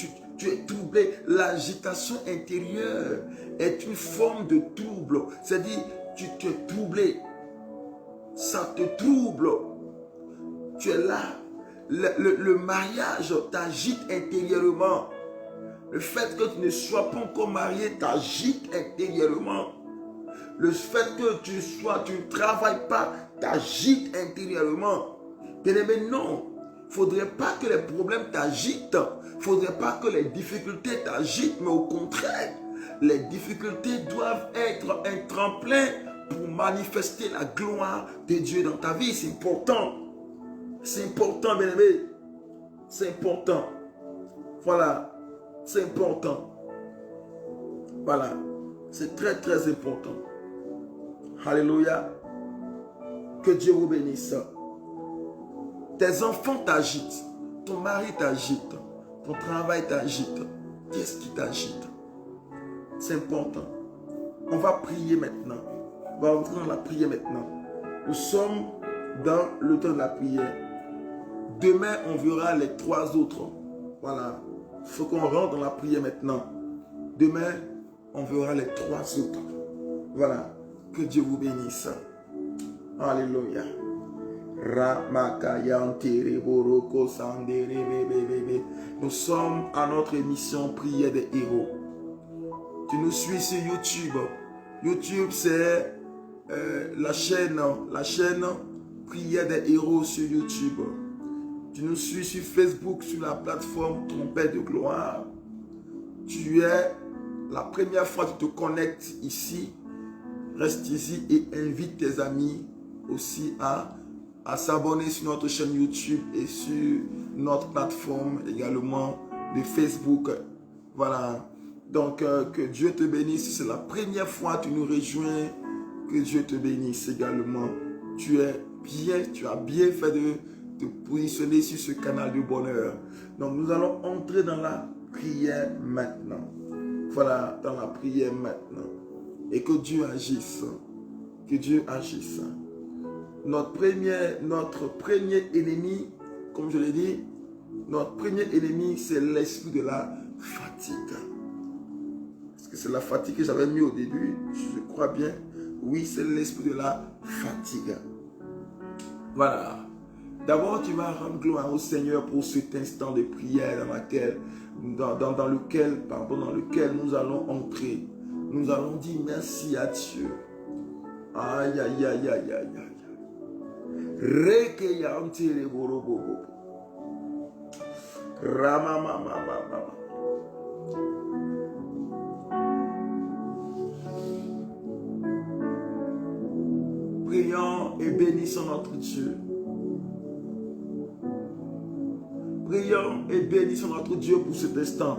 es troublé. L'agitation intérieure est une forme de trouble. C'est-à-dire, tu es troublé. Ça te trouble. Tu es là. Le mariage t'agite intérieurement. Le fait que tu ne sois pas encore marié t'agite intérieurement. Le fait que tu ne travailles pas t'agite intérieurement. Bien-aimé, non. Il ne faudrait pas que les problèmes t'agitent. Il ne faudrait pas que les difficultés t'agitent, mais au contraire, les difficultés doivent être un tremplin pour manifester la gloire de Dieu dans ta vie. C'est important. C'est important, bien-aimé. C'est important. Voilà. C'est important. Voilà. C'est très important. Alléluia. Que Dieu vous bénisse. Tes enfants t'agitent. Ton mari t'agite. Ton travail t'agite. Qu'est-ce qui t'agite? C'est important. On va prier maintenant. On va entrer dans la prière maintenant. Nous sommes dans le temps de la prière. Demain, on verra les 3 autres. Voilà. Il faut qu'on rentre dans la prière maintenant. Demain, on verra les 3 autres. Voilà. Que Dieu vous bénisse. Alléluia. Nous sommes à notre émission Prière des héros. Tu nous suis sur YouTube. YouTube, c'est la chaîne Prière des héros sur YouTube. Tu nous suis sur Facebook, sur la plateforme Trompette de gloire. Tu es la première fois que tu te connectes ici. Reste ici et invite tes amis aussi à s'abonner sur notre chaîne YouTube et sur notre plateforme également de Facebook. Voilà. Donc, que Dieu te bénisse. C'est la première fois que tu nous rejoins. Que Dieu te bénisse également. Tu as bien fait de te positionner sur ce canal du bonheur. Donc, nous allons entrer dans la prière maintenant. Voilà, dans la prière maintenant. Et que Dieu agisse. Que Dieu agisse. Notre premier ennemi, comme je l'ai dit, notre premier ennemi, c'est l'esprit de la fatigue. Est-ce que c'est la fatigue que j'avais mis au début? Je crois bien. Oui, c'est l'esprit de la fatigue. Voilà. D'abord, tu vas rendre gloire au Seigneur pour cet instant de prière dans lequel nous allons entrer. Nous allons dire merci à Dieu. Aïe, aïe, aïe, aïe, aïe, aïe. Prions et bénissons notre Dieu. Prions et bénissons notre Dieu pour cet instant.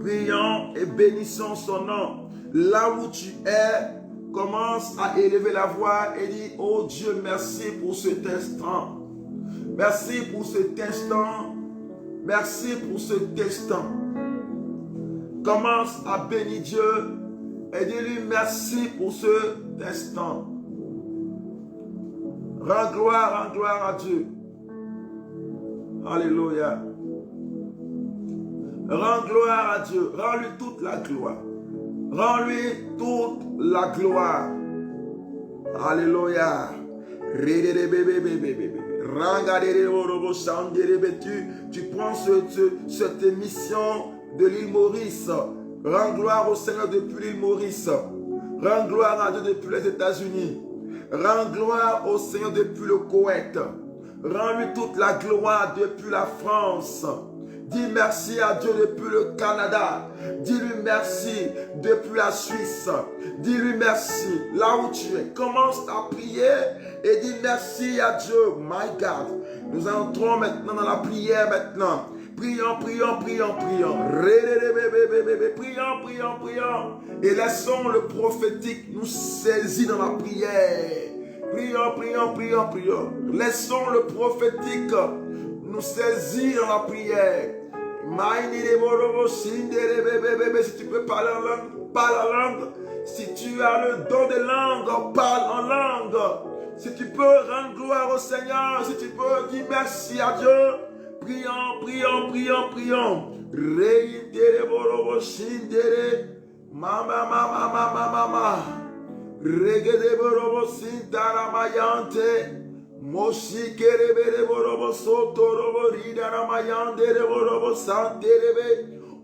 Prions et bénissons son nom. Là où tu es, commence à élever la voix et dis, oh Dieu, merci pour cet instant. Merci pour cet instant. Merci pour cet instant. Commence à bénir Dieu et dis-lui merci pour cet instant. Rends gloire à Dieu. Alléluia. Rends gloire à Dieu. Rends-lui toute la gloire. Rends-lui toute la gloire. Alléluia. Tu prends cette émission de l'île Maurice. Rends gloire au Seigneur depuis l'île Maurice. Rends gloire à Dieu depuis les États-Unis. Rends gloire au Seigneur depuis le Koweït. Rends-lui toute la gloire depuis la France. Dis merci à Dieu depuis le Canada. Dis-lui merci depuis la Suisse. Dis-lui merci là où tu es. Commence à prier et dis merci à Dieu. My God. Nous entrons maintenant dans la prière maintenant. Prions. Prions. Et laissons le prophétique nous saisir dans la prière. Prions. Laissons le prophétique nous saisir dans la prière. Si tu peux parler en langue, parle en langue. Si tu as le don de langue, parle en langue. Si tu peux rendre gloire au Seigneur, si tu peux dire merci à Dieu, prions. Réitere borobo shindere, mama. Regede borobo sintara mayante. Moshi kerebere borobo soto robo ridara mayande borobo santerebe.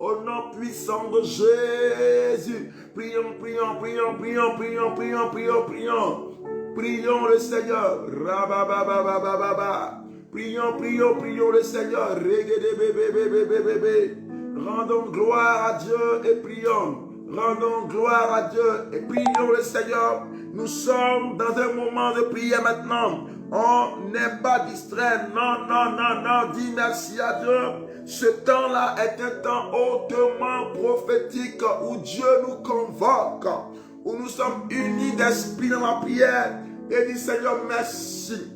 Au nom puissant de Jésus. Prions. Prions le Seigneur. Rababababababa. Prions le Seigneur. Regede bébé. Rendons gloire à Dieu et prions. Rendons gloire à Dieu et prions le Seigneur. Nous sommes dans un moment de prière maintenant. On n'est pas distrait. Non. Dis merci à Dieu. Ce temps-là est un temps hautement prophétique où Dieu nous convoque, où nous sommes unis d'esprit dans la prière et dis Seigneur merci.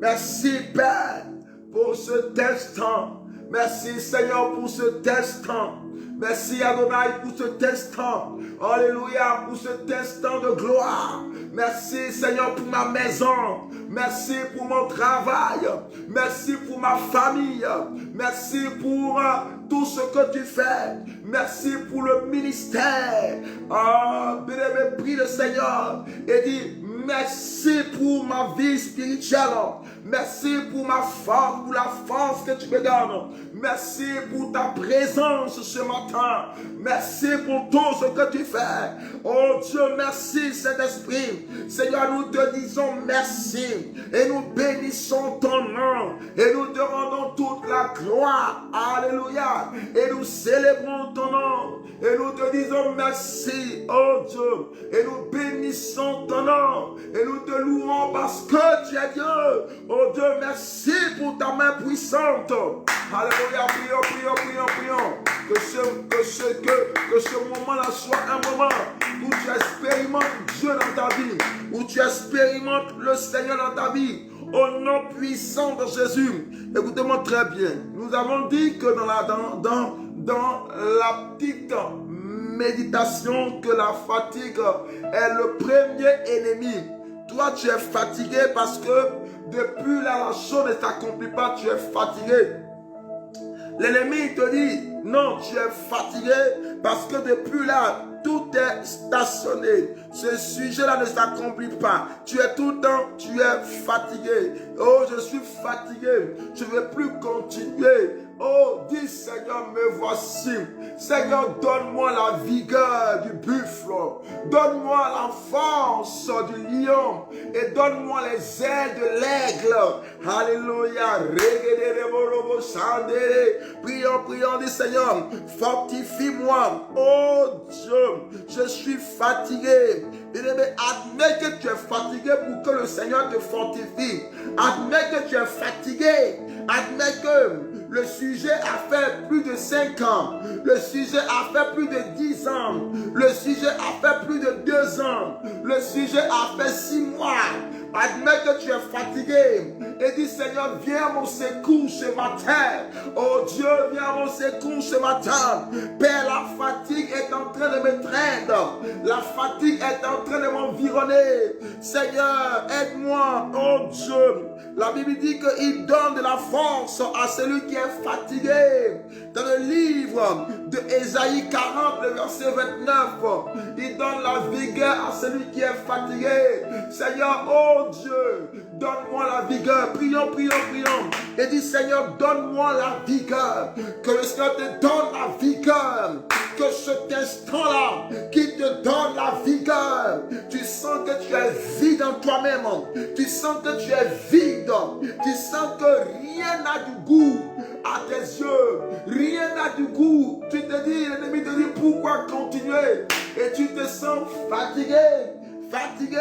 Merci Père pour cet instant. Merci Seigneur pour cet instant. Merci Adonai pour cet instant. Alléluia pour cet instant de gloire. Merci Seigneur pour ma maison. Merci pour mon travail. Merci pour ma famille. Merci pour tout ce que tu fais. Merci pour le ministère. Prie le Seigneur et dis merci pour ma vie spirituelle. Merci pour ma force, pour la force que tu me donnes. Merci pour ta présence ce matin. Merci pour tout ce que tu fais. Oh Dieu, merci Saint-Esprit. Seigneur, nous te disons merci. Et nous bénissons ton nom. Et nous te rendons toute la gloire. Alléluia. Et nous célébrons ton nom. Et nous te disons merci, oh Dieu. Et nous bénissons ton nom. Et nous te louons parce que tu es Dieu. Oh Dieu, merci pour ta main puissante. Alléluia, prions. Que ce moment-là soit un moment où tu expérimentes Dieu dans ta vie. Où tu expérimentes le Seigneur dans ta vie. Au nom puissant de Jésus. Écoutez-moi très bien. Nous avons dit que dans la petite méditation que la fatigue est le premier ennemi. Toi, tu es fatigué parce que depuis là, la chose ne s'accomplit pas, tu es fatigué. L'ennemi te dit, non, tu es fatigué parce que depuis là, tout est stationné. Ce sujet-là ne s'accomplit pas. Tu es tout le temps, tu es fatigué. Oh, je suis fatigué. Je ne veux plus continuer. Oh, dis Seigneur, me voici. Seigneur, donne-moi la vigueur du buffle. Donne-moi la force du lion. Et donne-moi les ailes de l'aigle. Alléluia. Prions, prions, dis Seigneur, fortifie-moi. Oh Dieu, je suis fatigué. Admets que tu es fatigué pour que le Seigneur te fortifie. Admets que tu es fatigué. Admets que le sujet a fait plus de 5 ans. Le sujet a fait plus de 10 ans. Le sujet a fait plus de 2 ans. Le sujet a fait 6 mois. Admets que tu es fatigué. Et dis Seigneur, viens à mon secours ce matin. Oh Dieu, viens à mon secours ce matin. Père, la fatigue est en train de me traîner. La fatigue est en train de m'environner. Seigneur, aide-moi. Oh Dieu. La Bible dit qu'il donne de la force à celui qui est fatigué. Dans le livre de Ésaïe 40, le verset 29, il donne la vigueur à celui qui est fatigué. Seigneur, oh Dieu, donne-moi la vigueur. Prions, prions, prions. Et dis Seigneur, donne-moi la vigueur. Que le Seigneur te donne la vigueur. Que cet instant-là, qui te donne la vigueur. Tu sens que tu es vide en toi-même. Tu sens que tu es vide. Tu sens que rien n'a du goût à tes yeux. Rien n'a du goût. Tu te dis, l'ennemi te dit pourquoi continuer. Et tu te sens fatigué. Fatigué,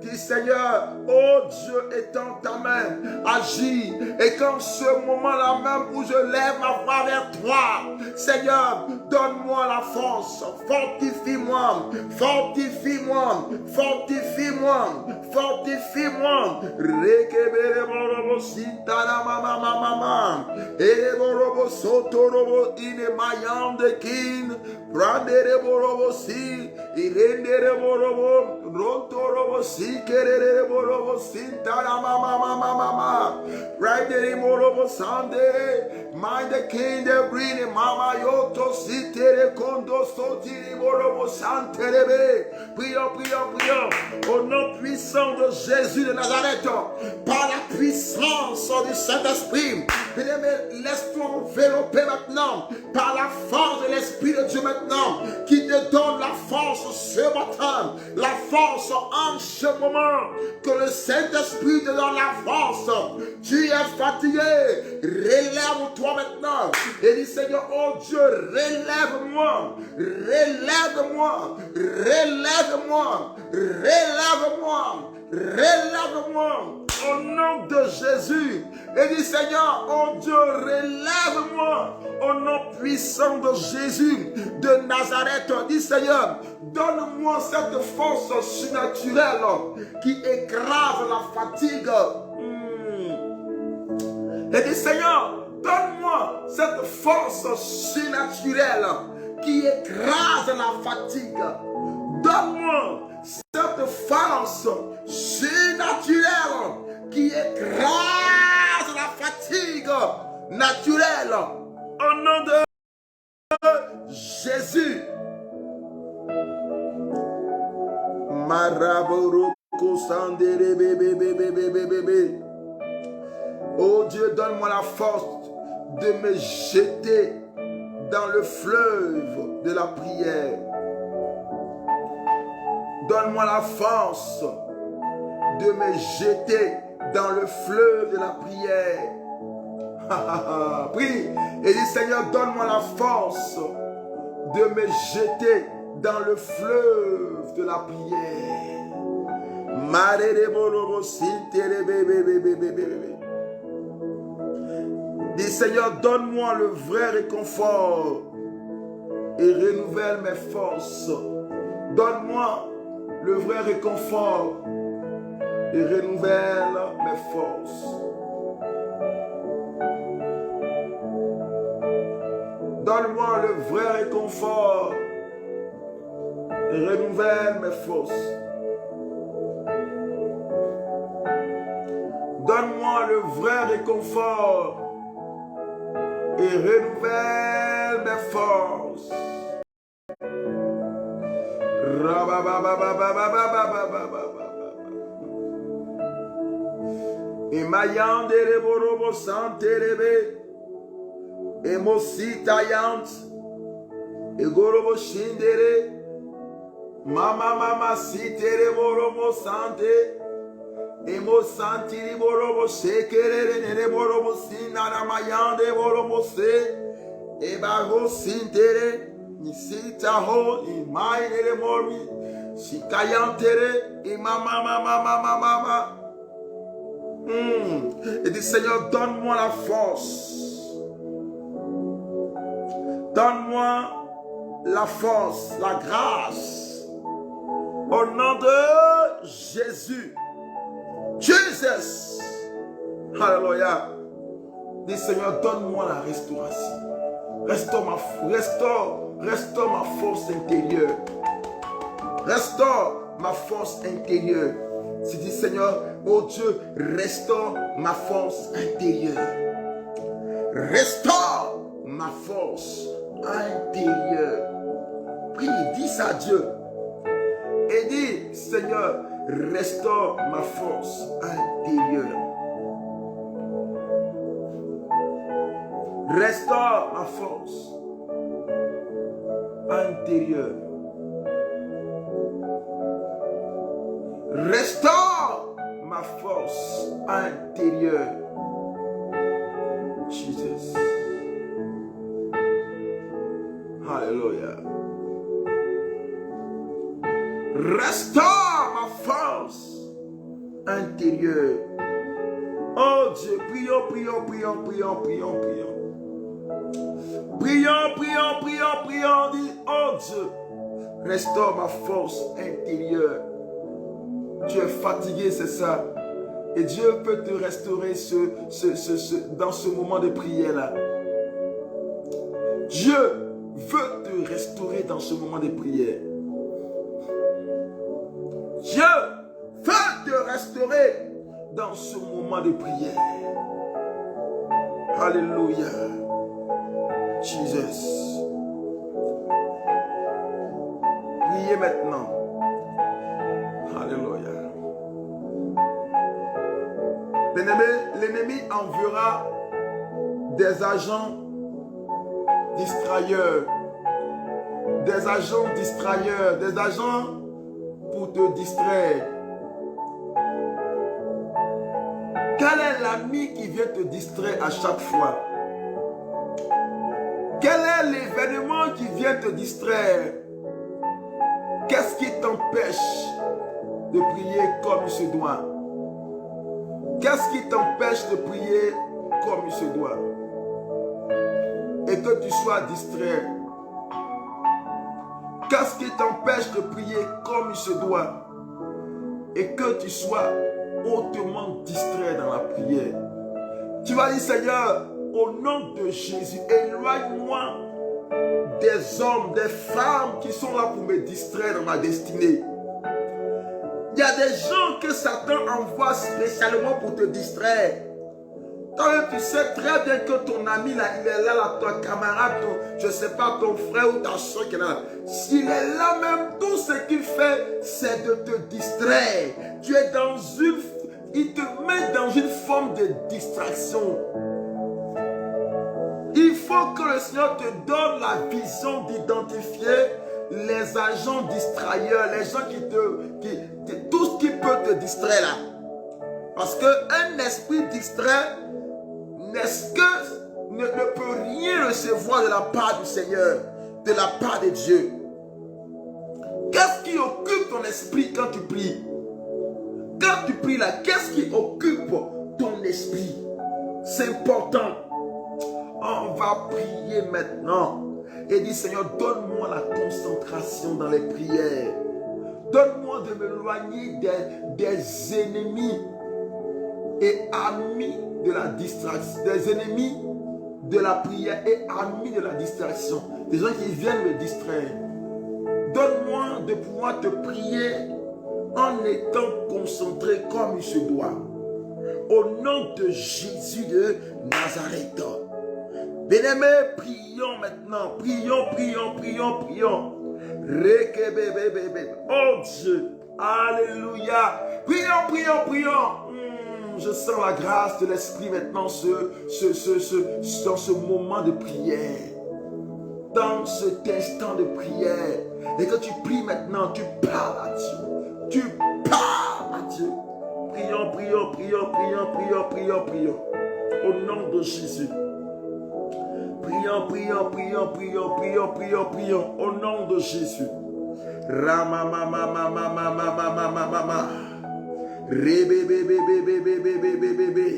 dis Seigneur, oh Dieu, étends ta main, agis. Et qu'en ce moment-là même où je lève ma voix vers toi, Seigneur, donne-moi la force, fortifie-moi, fortifie-moi, fortifie-moi, fortifie-moi. Rekebere morobo sintana mama mama, ere morobo soto robo ine mayande kin, prandere morobo si, irendere morobo. Rotorobo si kerere morobo sintana mama mama mama. Right there morobo sande. Mind the king the green mama yoto sitere kondo sotiri morobo santerebe. Prions, prions, prions. Au nom puissant de Jésus de Nazareth. Par la puissance du Saint-Esprit. Laisse-toi envelopper maintenant. Par la force de l'Esprit de Dieu maintenant. Qui te donne la force ce matin. La force en ce moment, que le Saint-Esprit te donne la force. Tu es fatigué, relève-toi maintenant et dis Seigneur, oh Dieu, relève-moi, relève-moi, relève-moi, relève-moi, relève-moi au nom de Jésus. Et dis Seigneur, oh Dieu, relève-moi au nom puissant de Jésus de Nazareth. Dis Seigneur, donne-moi cette force surnaturelle qui écrase la fatigue. Et dis Seigneur, donne-moi cette force surnaturelle qui écrase la fatigue. Donne-moi cette force surnaturelle qui écrase la fatigue naturelle. Au nom de Jésus. Oh Dieu, donne-moi la force de me jeter dans le fleuve de la prière. Donne-moi la force de me jeter dans le fleuve de la prière. Prie et dis Seigneur, donne-moi la force de me jeter dans le fleuve de la prière. Dis Seigneur, donne-moi le vrai réconfort et renouvelle mes forces. Donne-moi le vrai réconfort et renouvelle mes forces. Donne-moi le vrai réconfort et renouvelle mes forces. Donne-moi le vrai réconfort et renouvelle mes forces. Emayandere borobo santerebe. Emositayant. Egorobo shindere. Mama sitere borobo sante. Emo santiri borobo shekere nere borobo sinana mayande borobo se. Ebago sintere. Nisitaho imai nere mormi. Shikayantere. Mama. Et dit Seigneur, donne-moi la force. Donne-moi la force, la grâce. Au nom de Jésus. Jesus. Alléluia. Dis Seigneur, donne-moi la restauration. Restaure ma force intérieure. Restaure ma force intérieure. Si dis Seigneur, oh Dieu, restaure ma force intérieure. Restaure ma force intérieure. Prie, dis ça à Dieu. Et dis, Seigneur, restaure ma force intérieure. Restaure ma force intérieure. Restaure ma force intérieure. Jesus. Alléluia. Restaure ma force intérieure. Oh Dieu, prions. Prions. Dis, oh Dieu, restaure ma force intérieure. Tu es fatigué, c'est ça. Et Dieu peut te restaurer dans ce moment de prière-là. Dieu veut te restaurer dans ce moment de prière. Dieu veut te restaurer dans ce moment de prière. Alléluia. Jesus. Priez maintenant. Alléluia. L'ennemi enverra des agents distrailleurs. Des agents pour te distraire. Quel est l'ami qui vient te distraire à chaque fois? Quel est l'événement qui vient te distraire? Qu'est-ce qui t'empêche de prier comme il se doit? Qu'est-ce qui t'empêche de prier comme il se doit? Et que tu sois distrait. Qu'est-ce qui t'empêche de prier comme il se doit? Et que tu sois hautement distrait dans la prière. Tu vas dire, Seigneur, au nom de Jésus, éloigne-moi des hommes, des femmes qui sont là pour me distraire dans ma destinée. Il y a des gens que Satan envoie spécialement pour te distraire. Toi-même, tu sais très bien que ton ami, là, il est là, ton camarade, je ne sais pas, ton frère ou ta soeur qui est là. S'il est là même, tout ce qu'il fait, c'est de te distraire. Tu es dans une... Il te met dans une forme de distraction. Il faut que le Seigneur te donne la vision d'identifier les agents distrailleurs, les gens tout ce qui peut te distraire là. Parce qu'un esprit distrait ne peut rien recevoir de la part du Seigneur, de la part de Dieu. Qu'est-ce qui occupe ton esprit quand tu pries? Quand tu pries là, qu'est-ce qui occupe ton esprit? C'est important. On va prier maintenant. Et dis, Seigneur, donne-moi la concentration dans les prières. Donne-moi de m'éloigner des ennemis et amis de la distraction. Des ennemis de la prière et amis de la distraction. Des gens qui viennent me distraire. Donne-moi de pouvoir te prier en étant concentré comme il se doit. Au nom de Jésus de Nazareth. Bien-aimés, prions maintenant. Prions. Oh Dieu. Alléluia. Prions. Je sens la grâce de l'Esprit maintenant dans ce moment de prière. Dans cet instant de prière. Et que tu pries maintenant, tu parles à Dieu. Tu parles à Dieu. Prions, prions, prions, prions, prions, prions, prions. Au nom de Jésus. Prions, prions, prions, prions, prions, prions, prions. Au nom de Jésus. Ramamamamamamamamamamamama. Rebebebebebebebebebebe.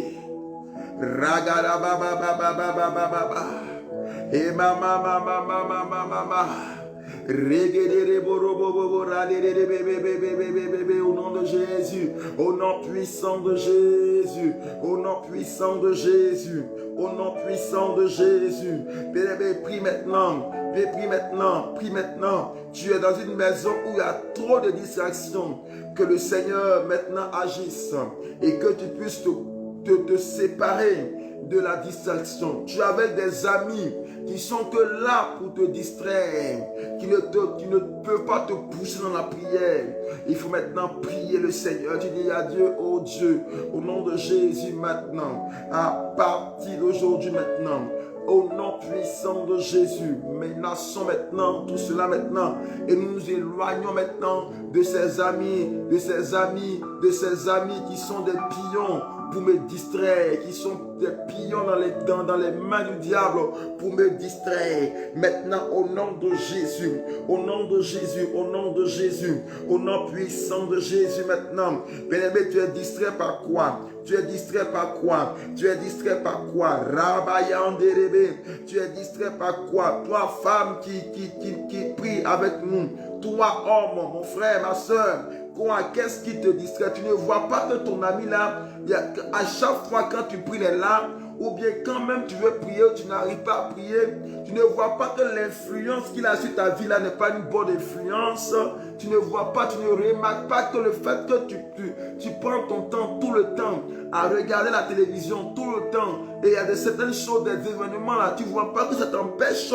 Ragadabababababababa. Et mama. Au nom de Jésus, au nom puissant de Jésus, au nom puissant de Jésus, au nom puissant de Jésus. Prie maintenant, prie maintenant, prie maintenant. Tu es dans une maison où il y a trop de distractions. Que le Seigneur maintenant agisse et que tu puisses te séparer de la distraction. Tu avais des amis qui sont que là pour te distraire, qui ne peuvent pas te pousser dans la prière. Il faut maintenant prier le Seigneur. Tu dis à Dieu, oh Dieu, au nom de Jésus maintenant, à partir d'aujourd'hui maintenant, au nom puissant de Jésus, menaçons maintenant tout cela maintenant et nous nous éloignons maintenant de ces amis, de ces amis qui sont des pions pour me distraire, qui sont des pions dans les mains du diable pour me distraire. Maintenant, au nom de Jésus, au nom de Jésus, au nom de Jésus, au nom puissant de Jésus maintenant. Bien-aimé, tu es distrait par quoi? Tu es distrait par quoi? Tu es distrait par quoi? Rabayanderebe. Tu es distrait par quoi? Toi, femme qui prie avec nous. Toi, homme, mon frère, ma soeur. Qu'est-ce qui te distrait? Tu ne vois pas que ton ami là, à chaque fois quand tu pries les larmes, ou bien quand même tu veux prier, tu n'arrives pas à prier, tu ne vois pas que l'influence qu'il a sur ta vie là n'est pas une bonne influence. Tu ne vois pas, tu ne remarques pas que le fait que tu prends ton temps tout le temps à regarder la télévision tout le temps, et il y a certaines choses, des événements là, tu ne vois pas que ça t'empêche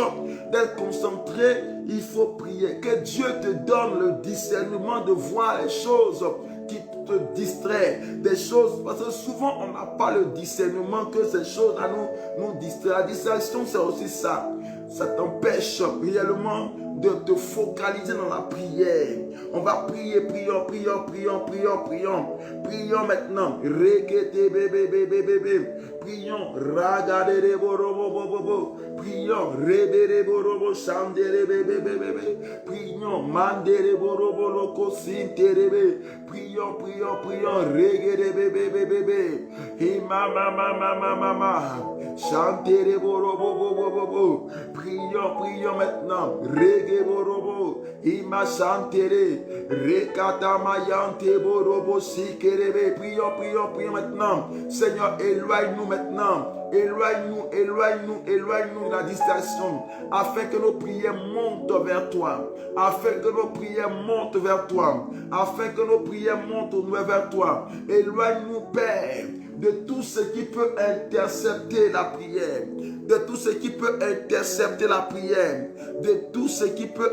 d'être concentré. Il faut prier, que Dieu te donne le discernement de voir les choses qui te distraient, des choses, parce que souvent on n'a pas le discernement que ces choses là nous distraient. La distraction c'est aussi ça, ça t'empêche réellement de te focaliser dans la prière. On va prier, prions maintenant. Prions, ragadere borobo, prions, rebere borobo, chandere bebe, prions, mandere borobo, loko sinterebe, prions, regere bebe, et mama, chantere borobo, prions maintenant, regere borobo, ima chantere, rekatamayante borobo, sikerebe, prions maintenant, Seigneur, éloigne-nous maintenant. Éloigne-nous de la distraction, afin que nos prières montent vers toi, Éloigne-nous, Père, de tout ce qui peut intercepter la prière, de tout ce qui peut intercepter la prière, de tout ce qui peut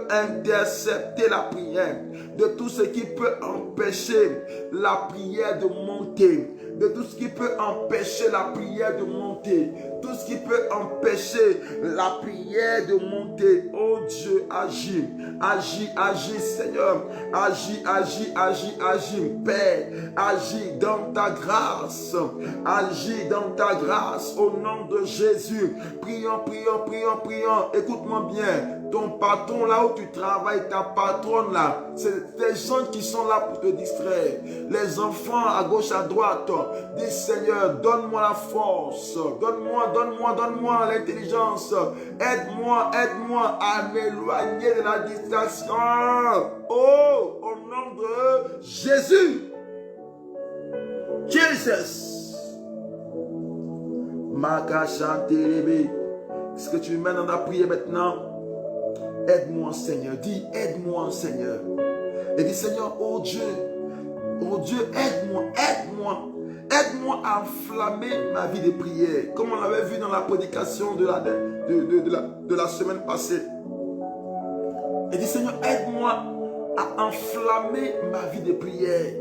empêcher la prière de monter, de tout ce qui peut empêcher la prière de monter, tout ce qui peut empêcher la prière de monter. Oh Dieu, agis, Seigneur, agis, Père, agis dans ta grâce, au nom de Jésus. Prions, écoute-moi bien. Ton patron là où tu travailles, ta patronne là, c'est des gens qui sont là pour te distraire. Les enfants à gauche, à droite, dis Seigneur, donne-moi la force, donne-moi l'intelligence, aide-moi à m'éloigner de la distraction. Oh, au nom de Jésus. Maka chanterebe. Est-ce que tu mènes dans la prière maintenant? Aide-moi, Seigneur. Dis, aide-moi, Seigneur. Et dis, Seigneur, oh Dieu, aide-moi. Aide-moi à enflammer ma vie de prière. Comme on l'avait vu dans la prédication de la semaine passée. Et dis, Seigneur, aide-moi à enflammer ma vie de prière.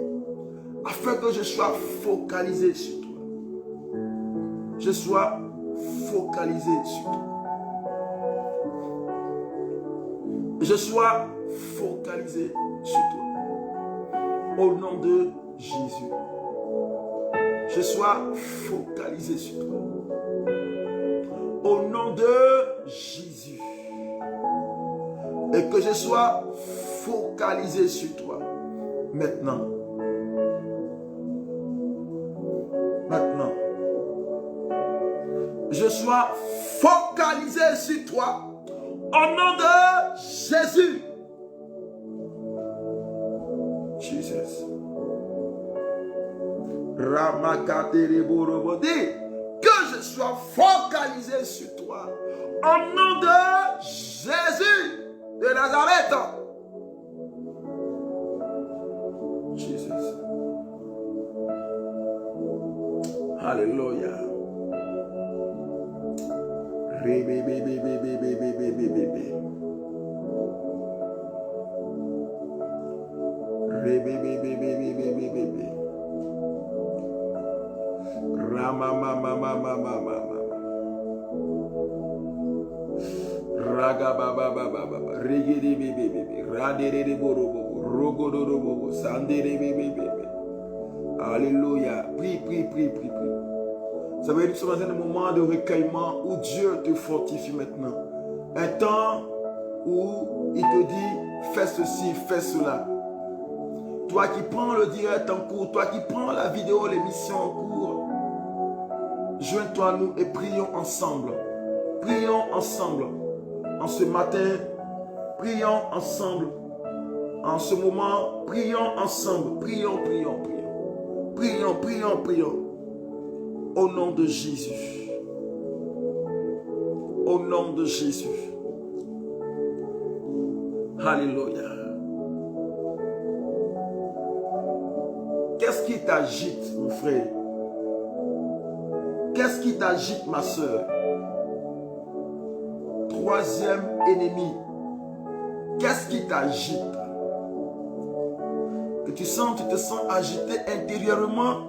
Afin que je sois focalisé sur toi. je sois focalisé sur toi. Je sois focalisé sur toi. Au nom de Jésus. Je sois focalisé sur toi. Au nom de Jésus. Et que je sois focalisé sur toi. Maintenant. Maintenant. Je sois focalisé sur toi. Au nom de Jésus. Jesus. Que je sois focalisé sur toi. Au nom de Jésus de Nazareth. Jesus. Alléluia. Alléluia. Prie. Ça veut dire que c'est un moment de recueillement où Dieu te fortifie maintenant. Un temps où il te dit fais ceci, fais cela. Toi qui prends le direct en cours, toi qui prends la vidéo, l'émission en cours, joins-toi à nous et prions ensemble. Prions ensemble. En ce matin, prions ensemble. En ce moment, prions ensemble. Prions. Au nom de Jésus. Au nom de Jésus. Alléluia. Qu'est-ce qui t'agite, mon frère? Qu'est-ce qui t'agite, ma soeur? Troisième ennemi. Qu'est-ce qui t'agite? Que tu te sens agité intérieurement.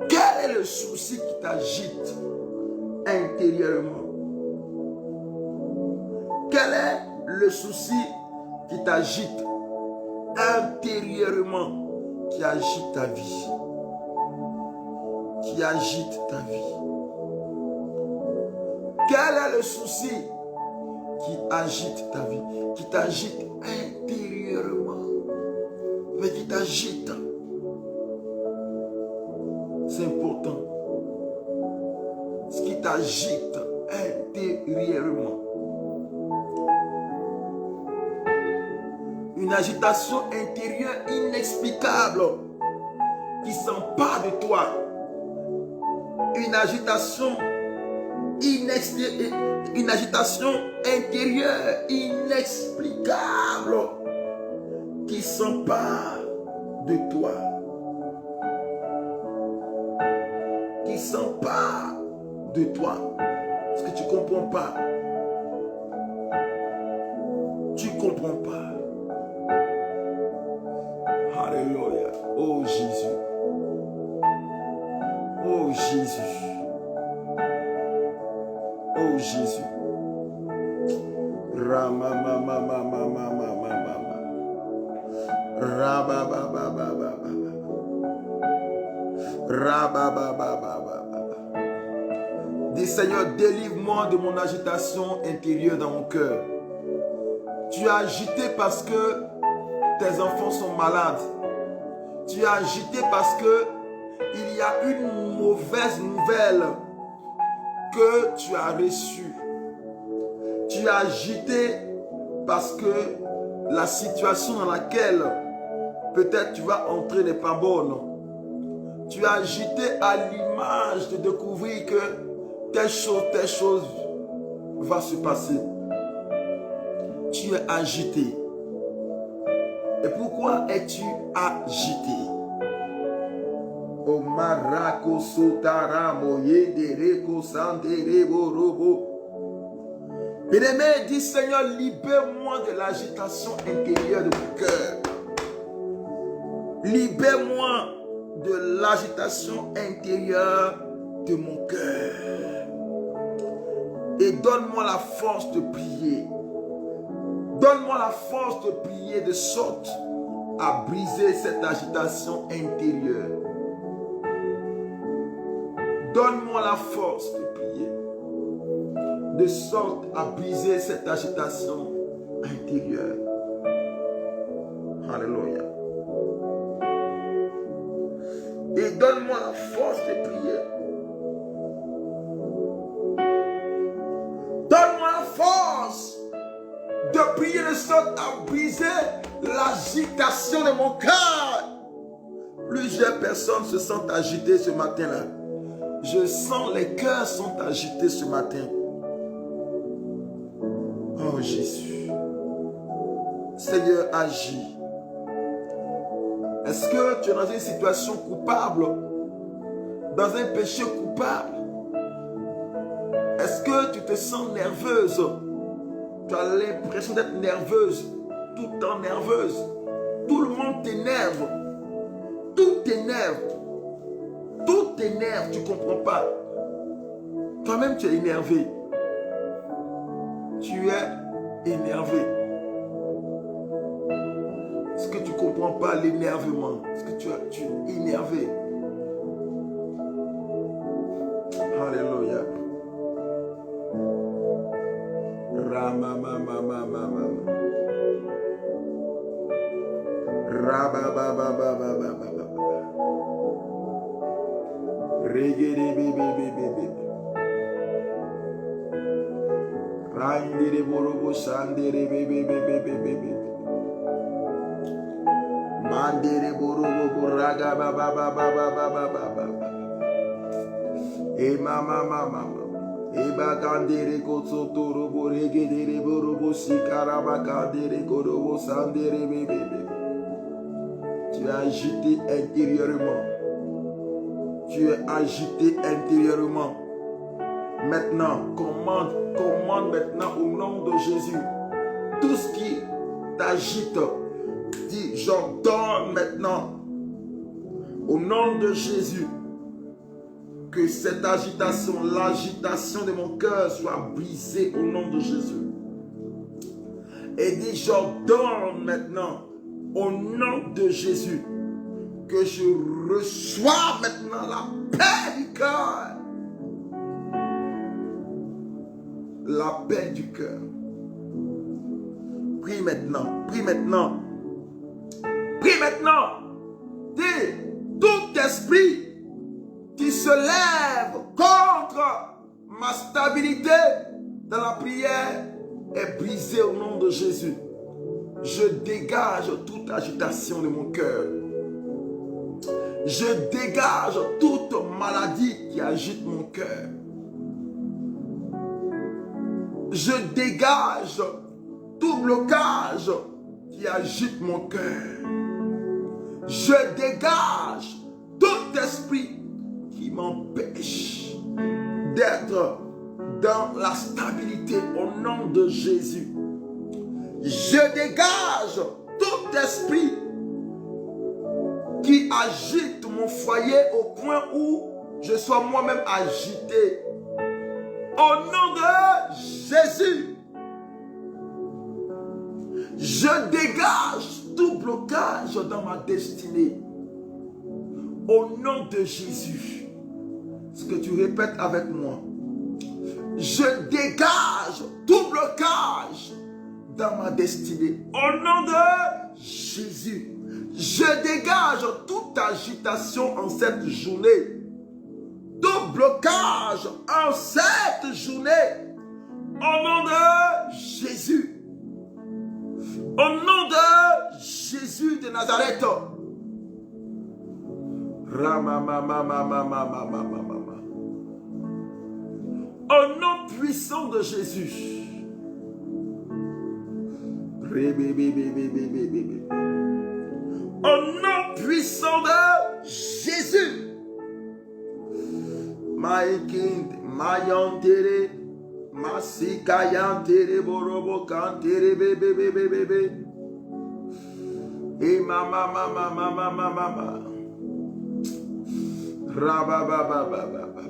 Quel est le souci qui t'agite intérieurement? Quel est le souci qui t'agite intérieurement, qui agite ta vie? Qui agite ta vie? Quel est le souci qui agite ta vie? Qui t'agite intérieurement, mais qui t'agite? C'est important. Ce qui t'agite intérieurement. Une agitation intérieure inexplicable qui s'empare de toi. Une agitation intérieure inexplicable qui s'empare de toi. Qui s'empare de toi. Est-ce que tu ne comprends pas? Tu ne comprends pas. Alléluia. Oh Jésus. Oh Jésus. Oh Jésus. Dis Seigneur, délivre-moi de mon agitation intérieure dans mon cœur. Tu es agité parce que tes enfants sont malades. Tu es agité parce que il y a une mauvaise nouvelle que tu as reçue. Tu es agité parce que la situation dans laquelle peut-être tu vas entrer n'est pas bonne. Tu es agité à l'image de découvrir que telle chose va se passer. Tu es agité. Et pourquoi es-tu agité? O marako sotara moye dereko sandere borobo. Bien-aimé, dis Seigneur, libère-moi de l'agitation intérieure de mon cœur. Libère-moi de l'agitation intérieure de mon cœur. Et donne-moi la force de prier. Donne-moi la force de prier de sorte à briser cette agitation intérieure. Donne-moi la force de prier de sorte à briser cette agitation intérieure. Alléluia. Et donne-moi la force de prier. Donne-moi la force de prier de sorte à briser l'agitation de mon cœur. Plusieurs personnes se sentent agitées ce matin-là. Je sens les cœurs sont agités ce matin. Oh Jésus. Seigneur, agis. Est-ce que tu es dans une situation coupable? Dans un péché coupable? Est-ce que tu te sens nerveuse? Tu as l'impression d'être nerveuse, tout le temps nerveuse. Tout le monde t'énerve. Tout t'énerve. Tout t'énerve, tu ne comprends pas. Toi-même, tu es énervé. Tu es énervé. Est-ce que tu ne comprends pas l'énervement? Est-ce que tu es énervé? Alléluia. Ramamamamamama. Rabababababababa. Regedebebebebebe. Randere borobo sandere bebebebebebe. Mandere borobo raga bababababababa. E mama mama. E bagandere kotsoto robo regedere borobo sikaraba kandere korobo sandere bebebe. Tu es agité intérieurement. Tu es agité intérieurement. Maintenant, commande maintenant au nom de Jésus. Tout ce qui t'agite, dis, j'ordonne maintenant au nom de Jésus que cette agitation, l'agitation de mon cœur soit brisée au nom de Jésus. Et dis, j'ordonne maintenant au nom de Jésus que je reçois maintenant la paix du cœur. La paix du cœur. Prie maintenant. Prie maintenant. Prie maintenant. Dis, tout esprit qui se lève contre ma stabilité dans la prière est brisé au nom de Jésus. Je dégage toute agitation de mon cœur. Je dégage toute maladie qui agite mon cœur. Je dégage tout blocage qui agite mon cœur. Je dégage tout esprit qui m'empêche d'être dans la stabilité au nom de Jésus. Je dégage tout esprit qui agite mon foyer au point où je sois moi-même agité. Au nom de Jésus, je dégage tout blocage dans ma destinée. Au nom de Jésus, ce que tu répètes avec moi, je dégage tout blocage dans ma destinée. Au nom de Jésus, je dégage toute agitation en cette journée. Tout blocage en cette journée. Au nom de Jésus. Au nom de Jésus de Nazareth. Au nom puissant de Jésus. Au nom puissant de Jésus. Maikind, Mayantere, Masikayantere, Borobo Kantere, bébé. Et mama. Rabababababa.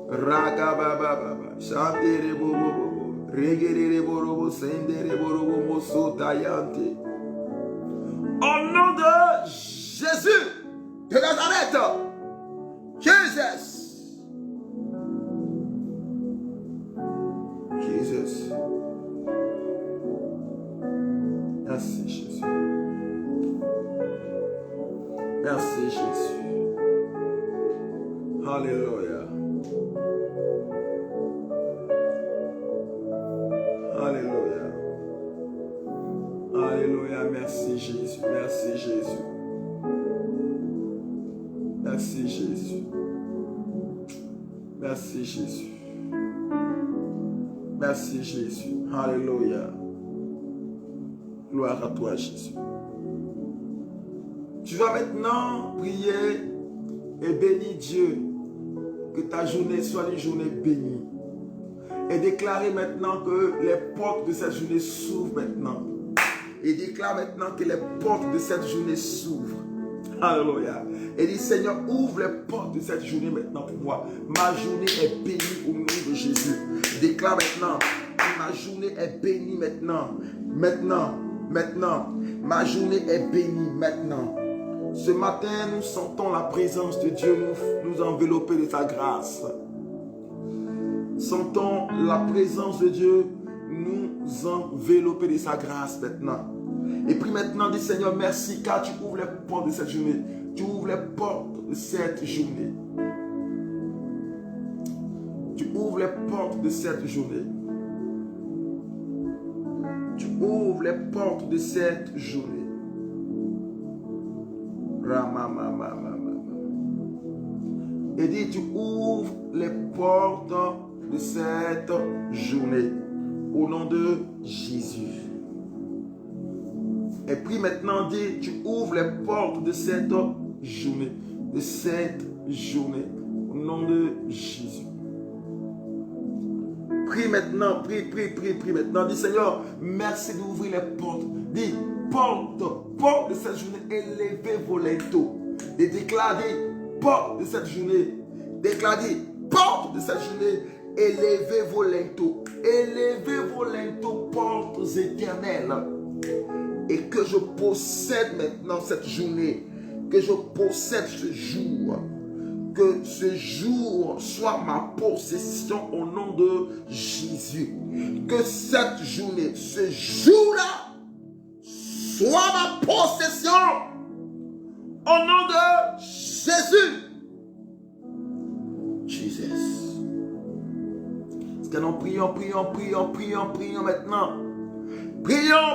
Ragababa, Shantere Bobo, Regere Borobo, Sendere Borobo, Mosso Tayante. Au nom de Jésus de Nazareth, Jesus. Jesus. Merci Jésus. Merci Jésus. Alléluia. Alléluia. Alléluia. Merci Jésus. Merci Jésus. Merci Jésus. Merci Jésus. Merci Jésus. Alléluia. Gloire à toi Jésus. Tu vas maintenant prier et bénir Dieu. Que ta journée soit une journée bénie. Et déclarer maintenant que les portes de cette journée s'ouvrent maintenant. Et déclare maintenant que les portes de cette journée s'ouvrent. Alléluia. Et dit Seigneur, ouvre les portes de cette journée maintenant pour moi. Ma journée est bénie au nom de Jésus. Déclare maintenant que ma journée est bénie maintenant. Maintenant. Ma journée est bénie maintenant. Ce matin, nous sentons la présence de Dieu nous envelopper de sa grâce. Sentons la présence de Dieu nous envelopper de sa grâce maintenant. Et puis maintenant, dis Seigneur, merci car tu ouvres les portes de cette journée. Tu ouvres les portes de cette journée. Tu ouvres les portes de cette journée. Tu ouvres les portes de cette journée. Et dis, tu ouvres les portes de cette journée au nom de Jésus. Et puis maintenant, dis, tu ouvres les portes de cette journée, au nom de Jésus. Prie maintenant, prie maintenant. Dis Seigneur, merci d'ouvrir les portes. Dis, porte de cette journée, élevez vos linteaux. Et déclare, porte de cette journée. Déclare, porte de cette journée, élevez vos linteaux. Élevez vos linteaux, portes éternelles. Et que je possède maintenant cette journée. Que je possède ce jour. Que ce jour soit ma possession au nom de Jésus. Que cette journée, ce jour-là, soit ma possession au nom de Jésus. Jesus. Est-ce que nous prions maintenant. Prions.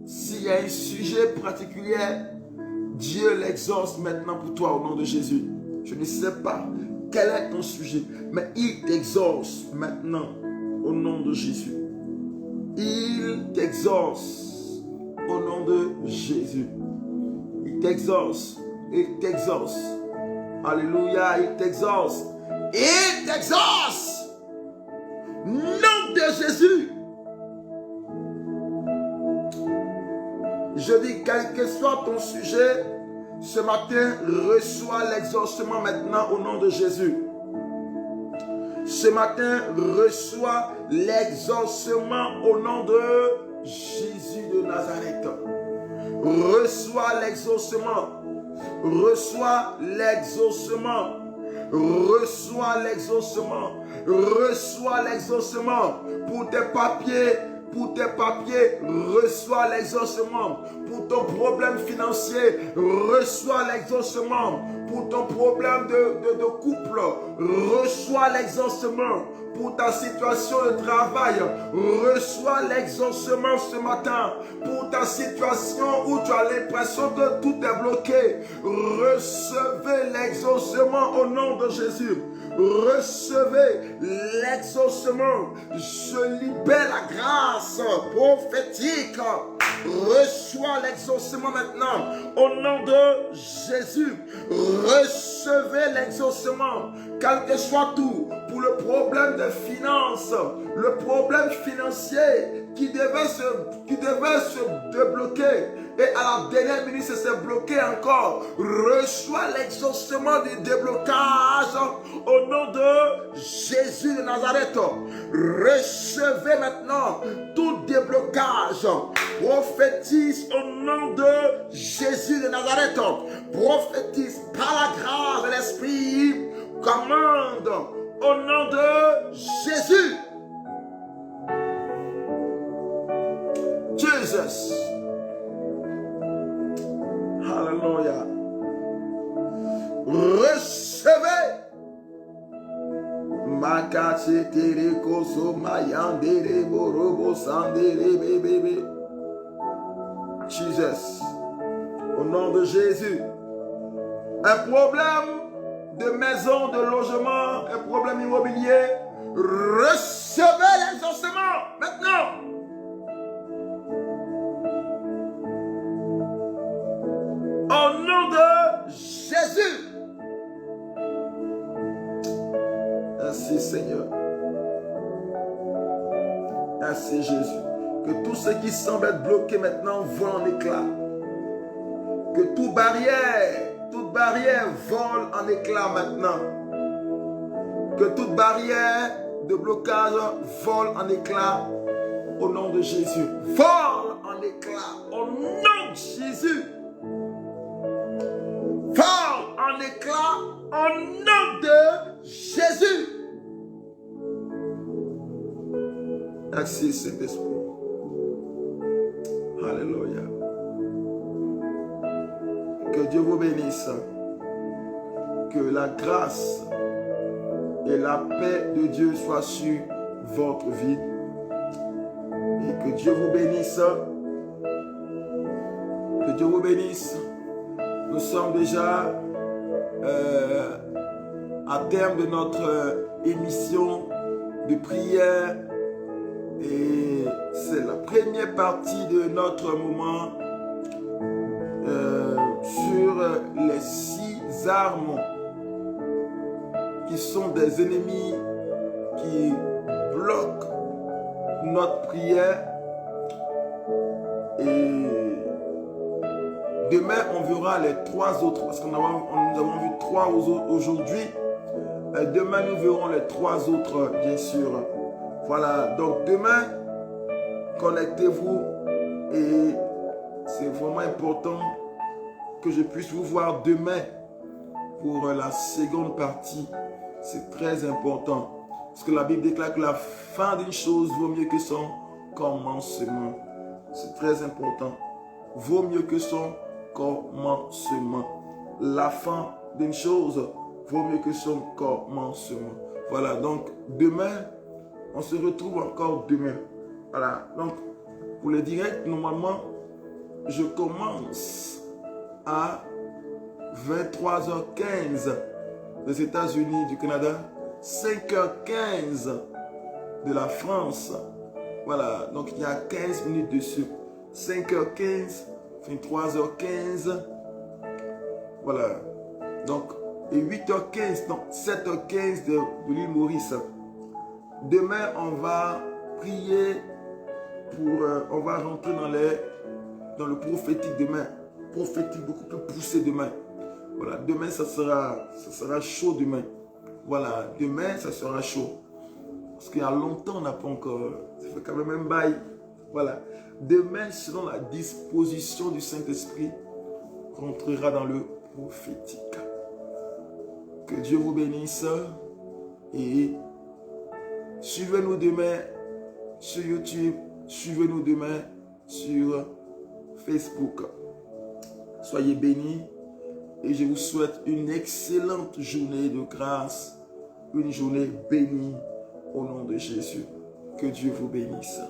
S'il y a un sujet particulier, Dieu l'exauce maintenant pour toi au nom de Jésus. Je ne sais pas quel est ton sujet, mais il t'exauce maintenant au nom de Jésus. Il t'exauce au nom de Jésus. Il t'exauce. Alléluia, il t'exauce. Nom de Jésus. Je dis, quel que soit ton sujet, ce matin, reçois l'exaucement maintenant au nom de Jésus. Ce matin, reçois l'exaucement au nom de Jésus de Nazareth. Reçois l'exaucement. Reçois l'exaucement. Reçois l'exaucement. Reçois l'exaucement pour tes papiers. Reçois l'exaucement. Pour ton problème financier, reçois l'exaucement. Pour ton problème de couple, reçois l'exaucement. Pour ta situation de travail, reçois l'exaucement ce matin. Pour ta situation où tu as l'impression que tout est bloqué, recevez l'exaucement au nom de Jésus. Recevez l'exaucement. Je libère la grâce prophétique. Reçois l'exaucement maintenant au nom de Jésus. Recevez l'exaucement, quel que soit tout, pour pour le problème des finances, le problème financier qui devait se débloquer. Et à la dernière minute, ça s'est bloqué encore. Reçois l'exaucement du déblocage au nom de Jésus de Nazareth. Recevez maintenant tout déblocage. Prophétise au nom de Jésus de Nazareth. Prophétise par la grâce de l'Esprit. Commande au nom de Jésus. Jesus. Alléluia. Recevez. Makache tere koso mayandere borobo sandere bébé. Jesus. Au nom de Jésus. Un problème de maison, de logement, un problème immobilier. Recevez l'exaucement maintenant. Au nom de Jésus. Merci Seigneur. Merci Jésus. Que tout ce qui semble être bloqué maintenant vole en éclats. Que toute barrière vole en éclats maintenant. Que toute barrière de blocage vole en éclats au nom de Jésus. Vole en éclats au nom de Jésus. Vole en éclats au nom de Jésus. Merci Saint-Esprit. Alléluia. Que Dieu vous bénisse. Que la grâce et la paix de Dieu soient sur votre vie. Et que Dieu vous bénisse. Que Dieu vous bénisse. Nous sommes déjà à terme de notre émission de prière. Et c'est la première partie de notre moment sur les 6 armes qui sont des ennemis qui bloquent notre prière. Et demain, on verra les 3 autres, parce que nous avons vu 3 aujourd'hui. Demain, nous verrons les 3 autres, bien sûr. Voilà, donc demain, connectez-vous et c'est vraiment important que je puisse vous voir demain pour la seconde partie. C'est très important. Parce que la Bible déclare que la fin d'une chose vaut mieux que son commencement. C'est très important. Vaut mieux que son commencement. La fin d'une chose vaut mieux que son commencement. Voilà, donc demain, on se retrouve encore demain. Voilà, donc pour le direct, normalement, je commence à 23h15 des États-Unis, du Canada, 5h15 de la France. Voilà, donc il y a 15 minutes dessus. 5h15, 23h15. Voilà, donc, et 8h15, non, 7h15 de l'île Maurice. Demain, on va prier on va rentrer dans le prophétique demain. Prophétique beaucoup plus poussé demain. Voilà, demain, ça sera chaud demain. Voilà, demain, ça sera chaud. Parce qu'il y a longtemps, on n'a pas encore... Ça fait quand même un bail. Voilà. Demain, selon la disposition du Saint-Esprit, rentrera dans le prophétique. Que Dieu vous bénisse. Et suivez-nous demain sur YouTube. Suivez-nous demain sur Facebook. Soyez bénis. Et je vous souhaite une excellente journée de grâce. Une journée bénie au nom de Jésus. Que Dieu vous bénisse.